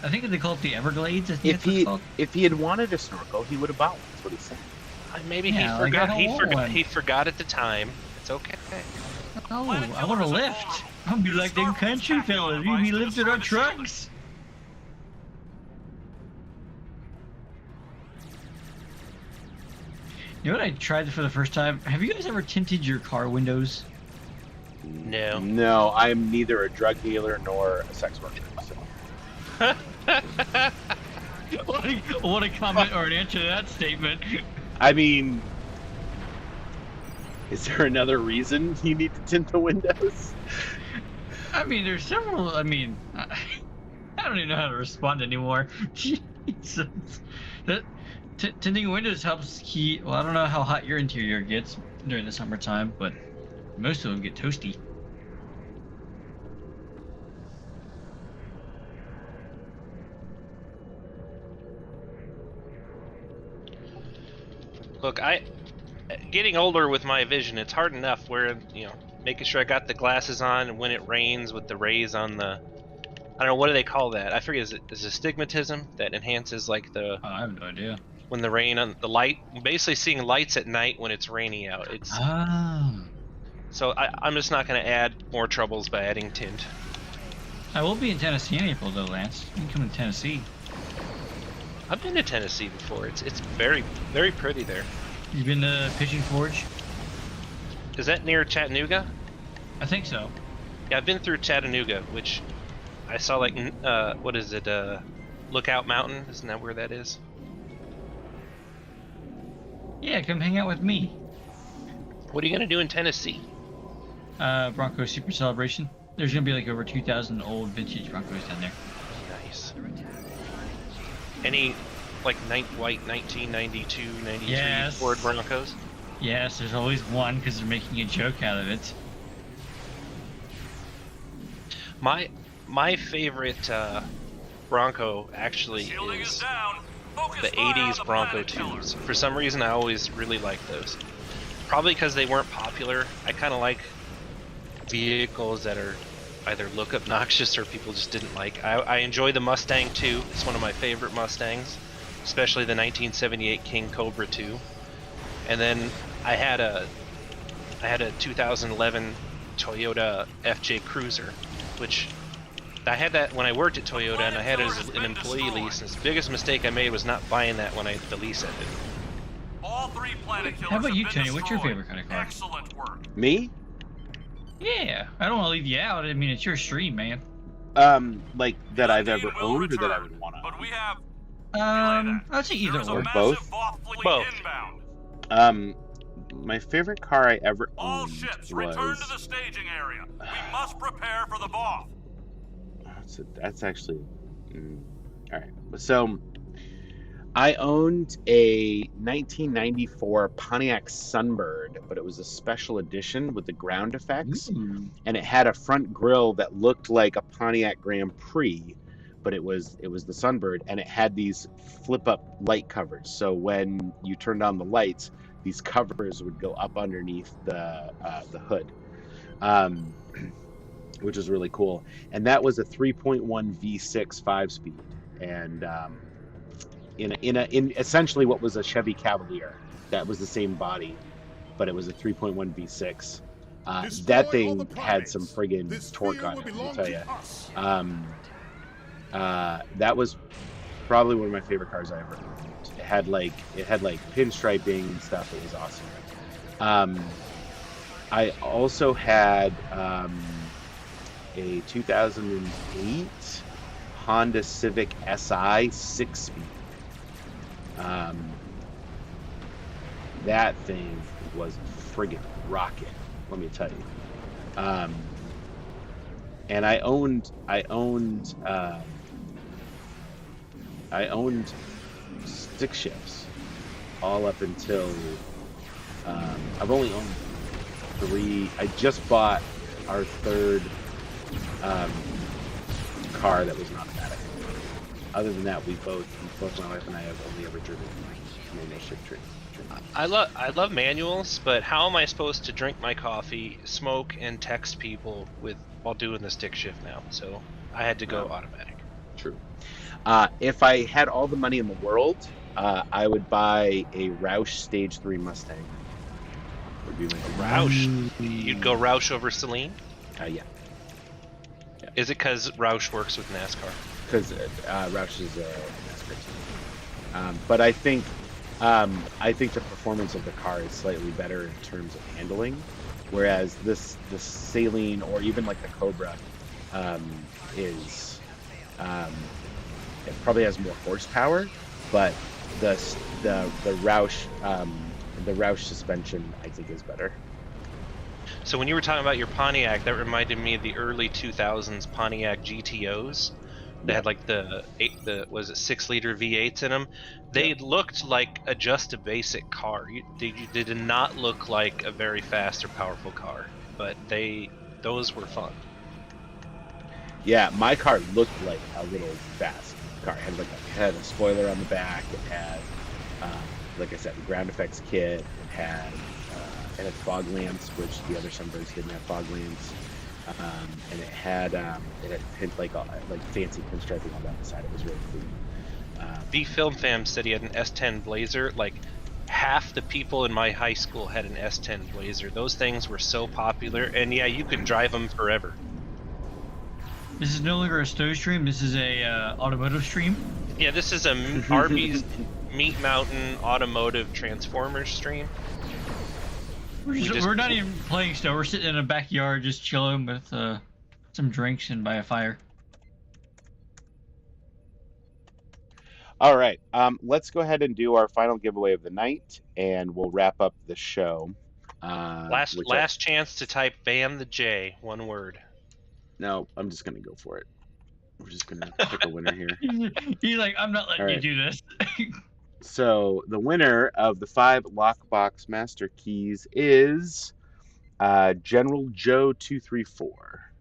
I think they call it the Everglades. I think If that's what it's called. if he had wanted a snorkel, he would have bought one. That's what he said. Maybe Yeah, he like, I forgot. don't He want forgot. one. He forgot at the time. It's okay. Oh, I want a lift. I'll be like them country fellas. We be lifting our trucks. You know what I tried for the first time? Have you guys ever tinted your car windows? No. No, I am neither a drug dealer nor a sex worker. So. What a comment or an answer to that statement. I mean, is there another reason you need to tint the windows? I mean, there's several. I mean, I don't even know how to respond anymore. Jesus. Tinting windows helps keep. Well, I don't know how hot your interior gets during the summertime, but most of them get toasty. Look, getting older with my vision, it's hard enough where, making sure I got the glasses on and when it rains with the rays on the, I don't know, what do they call that? I forget, is it astigmatism that enhances like the, I have no idea. when the rain on the light, basically seeing lights at night when it's raining out. It's so I'm just not going to add more troubles by adding tint. I will be in Tennessee in April, though, Lance. You can come to Tennessee. I've been to Tennessee before. It's very, very pretty there. You've been to Pigeon Forge? Is that near Chattanooga? I think so. Yeah, I've been through Chattanooga, which I saw like what is it? Lookout Mountain? Isn't that where that is? Yeah, come hang out with me. What are you gonna do in Tennessee? Bronco Super Celebration. There's gonna be like over 2,000 old vintage Broncos down there. Nice. Any like white 1992, 93 Yes. Ford Broncos? Yes, there's always one because they're making a joke out of it. My favorite Bronco actually Shielding is is down. Focus the fire on 80s the Bronco planet killer. 2s. For some reason, I always really liked those. Probably because they weren't popular. I kind of like vehicles that are either look obnoxious or people just didn't like. I enjoy the Mustang 2. It's one of my favorite Mustangs, especially the 1978 King Cobra 2. And then I had a 2011 Toyota FJ Cruiser, which I had that when I worked at Toyota, and I had it as an employee lease. And the biggest mistake I made was not buying that when the lease ended. All 3 planet killers How about you, have been Tony? What's your destroyed. favorite kind of car? Excellent work. Me? Yeah, I don't want to leave you out. I mean, it's your stream, man. Like that I've Indeed ever will owned or that I return, would want to But we own? have I'd say either there is a or. Or massive both? Voth fleet Both. inbound. My favorite car I ever All owned ships was. return to the staging area. We must prepare for the Voth. That's actually. All right. So, I owned a 1994 Pontiac Sunbird, but it was a special edition with the ground effects, and it had a front grille that looked like a Pontiac Grand Prix, but it was the Sunbird, and it had these flip-up light covers. So when you turned on the lights, these covers would go up underneath the hood. Which is really cool. And that was a 3.1 V6 5-speed, and in essentially what was a Chevy Cavalier. That was the same body, but it was a 3.1 V6. That thing had some friggin' torque on it, I'll tell you. That was probably one of my favorite cars I ever owned. It had like pinstriping and stuff. It was awesome. I also had a 2008 Honda Civic Si 6-speed. That thing was friggin' rocket, let me tell you. And I owned stick shifts all up until I've only owned 3. I just bought our 3rd car that was an automatic. Other than that, both my wife and I have only ever driven manual shift train. I love manuals, but how am I supposed to drink my coffee, smoke, and text people while doing the stick shift now? So I had to go automatic. True. If I had all the money in the world, I would buy a Roush Stage 3 Mustang. Would be my Roush? You'd go Roush over Celine? yeah. Is it because Roush works with NASCAR? Because Roush is a NASCAR team. But I think the performance of the car is slightly better in terms of handling, whereas the Saline or even like the Cobra is it probably has more horsepower, but the Roush suspension I think is better. So when you were talking about your Pontiac, that reminded me of the early 2000s Pontiac GTOs. They had like the 6-liter V8s in them. They looked like just a basic car. They did not look like a very fast or powerful car, but those were fun. Yeah, my car looked like a little fast car. It had a spoiler on the back. It had, like I said, the ground effects kit. It had fog lamps, which the other Sunbirds didn't have fog lamps. And it had fancy pinstriping all down the side. It was really B Film Fam said he had an S10 Blazer. Like, half the people in my high school had an S10 Blazer. Those things were so popular, and yeah, you could drive them forever. This is no longer a snow stream. This is a automotive stream. Yeah, this is a Arby's Meat Mountain Automotive Transformers stream. We're not even playing snow. We're sitting in a backyard just chilling with some drinks and by a fire. All right. Let's go ahead and do our final giveaway of the night, and we'll wrap up the show. Last chance to type "ban the J," one word. No, I'm just gonna go for it. We're just gonna pick a winner here. He's like, I'm not letting you do this. So the winner of the 5 Lockbox Master Keys is General Joe 234.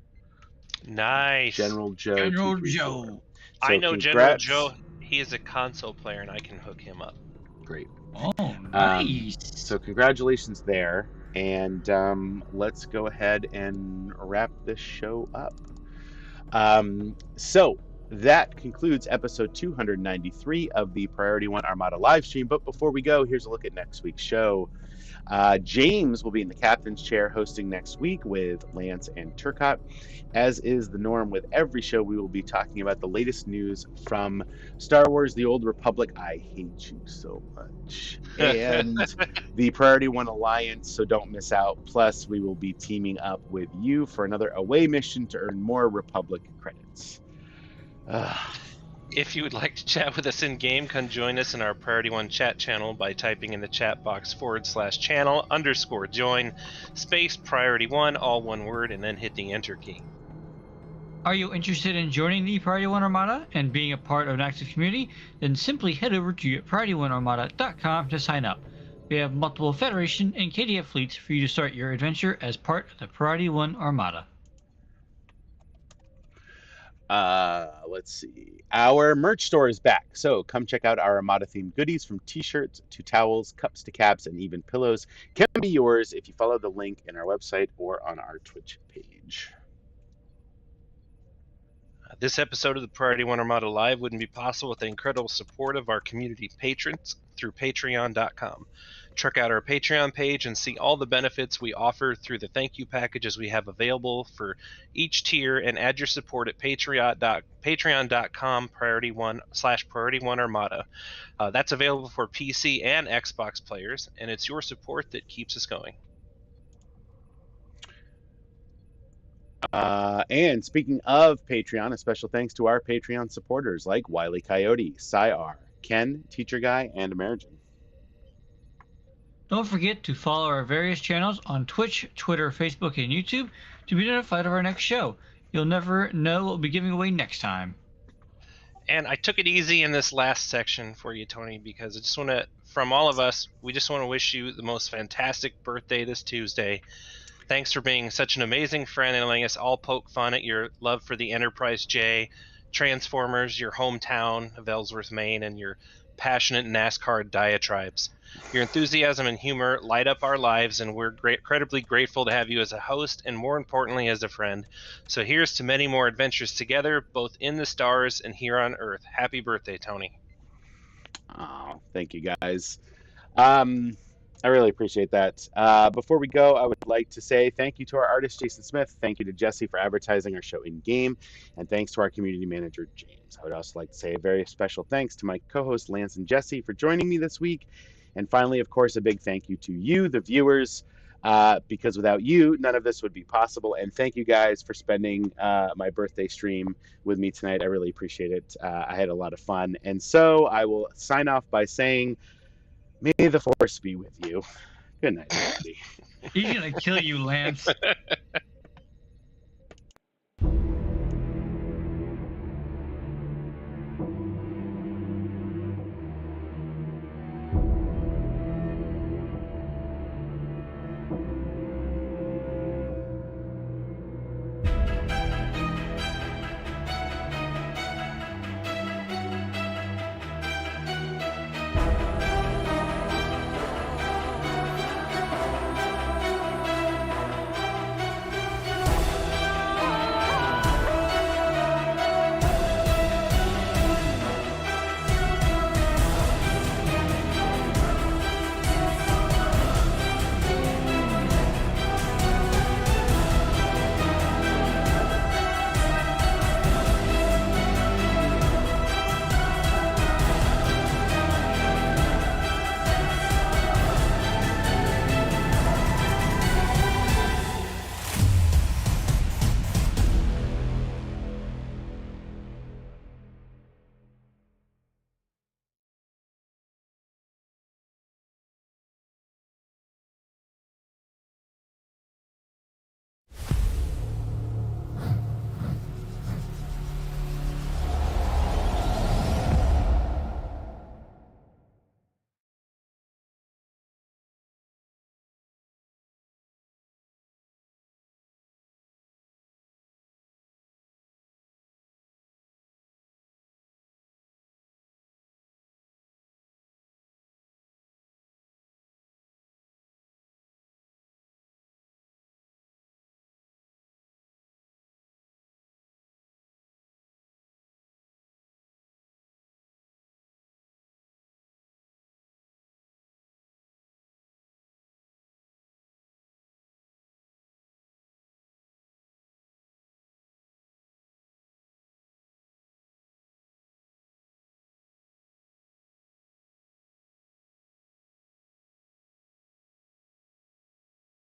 Nice. General Joe. General 234. Joe. So I know congrats. General Joe. He is a console player, and I can hook him up. Great. Oh, nice. So congratulations there, and let's go ahead and wrap this show up. So that concludes episode 293 of the Priority One Armada live stream. But before we go, here's a look at next week's show. James will be in the captain's chair hosting next week with Lance and Turcotte. As is the norm with every show, we will be talking about the latest news from Star Wars The Old Republic. I hate you so much. And the Priority One Alliance, so don't miss out. Plus, we will be teaming up with you for another away mission to earn more Republic credits. If you would like to chat with us in game, come join us in our Priority One chat channel by typing in the chat box /channel_join space Priority One, all one word, and then hit the enter key. Are you interested in joining the Priority One Armada and being a part of an active community? Then simply head over to PriorityOneArmada.com to sign up. We have multiple Federation and KDF fleets for you to start your adventure as part of the Priority One Armada. Let's see. Our merch store is back, so come check out our Armada themed goodies, from t-shirts to towels, cups to caps, and even pillows can be yours if you follow the link in our website or on our Twitch page. This episode of the Priority One Armada Live wouldn't be possible with the incredible support of our community patrons through Patreon.com. Check out our Patreon page and see all the benefits we offer through the thank you packages we have available for each tier, and add your support at Patreon.com /Priority One Armada. That's available for PC and Xbox players, and it's your support that keeps us going. And speaking of Patreon, a special thanks to our Patreon supporters like Wile E. Coyote, Cy-R, Ken, Teacher Guy, and Amerigen. Don't forget to follow our various channels on Twitch, Twitter, Facebook, and YouTube to be notified of our next show. You'll never know what we'll be giving away next time. And I took it easy in this last section for you, Tony, because I just want to, from all of us, we just want to wish you the most fantastic birthday this Tuesday. Thanks for being such an amazing friend and letting us all poke fun at your love for the Enterprise J, Transformers, your hometown of Ellsworth, Maine, and your passionate NASCAR diatribes. Your enthusiasm and humor light up our lives, and we're incredibly grateful to have you as a host and, more importantly, as a friend. So here's to many more adventures together, both in the stars and here on Earth. Happy birthday, Tony. Oh, thank you, guys. I really appreciate that. Before we go, I would like to say thank you to our artist, Jason Smith. Thank you to Jesse for advertising our show in-game. And thanks to our community manager, James. I would also like to say a very special thanks to my co-hosts, Lance and Jesse, for joining me this week. And finally, of course, a big thank you to you, the viewers, because without you, none of this would be possible. And thank you guys for spending my birthday stream with me tonight. I really appreciate it. I had a lot of fun. And so I will sign off by saying, may the Force be with you. Good night, everybody. He's going to kill you, Lance.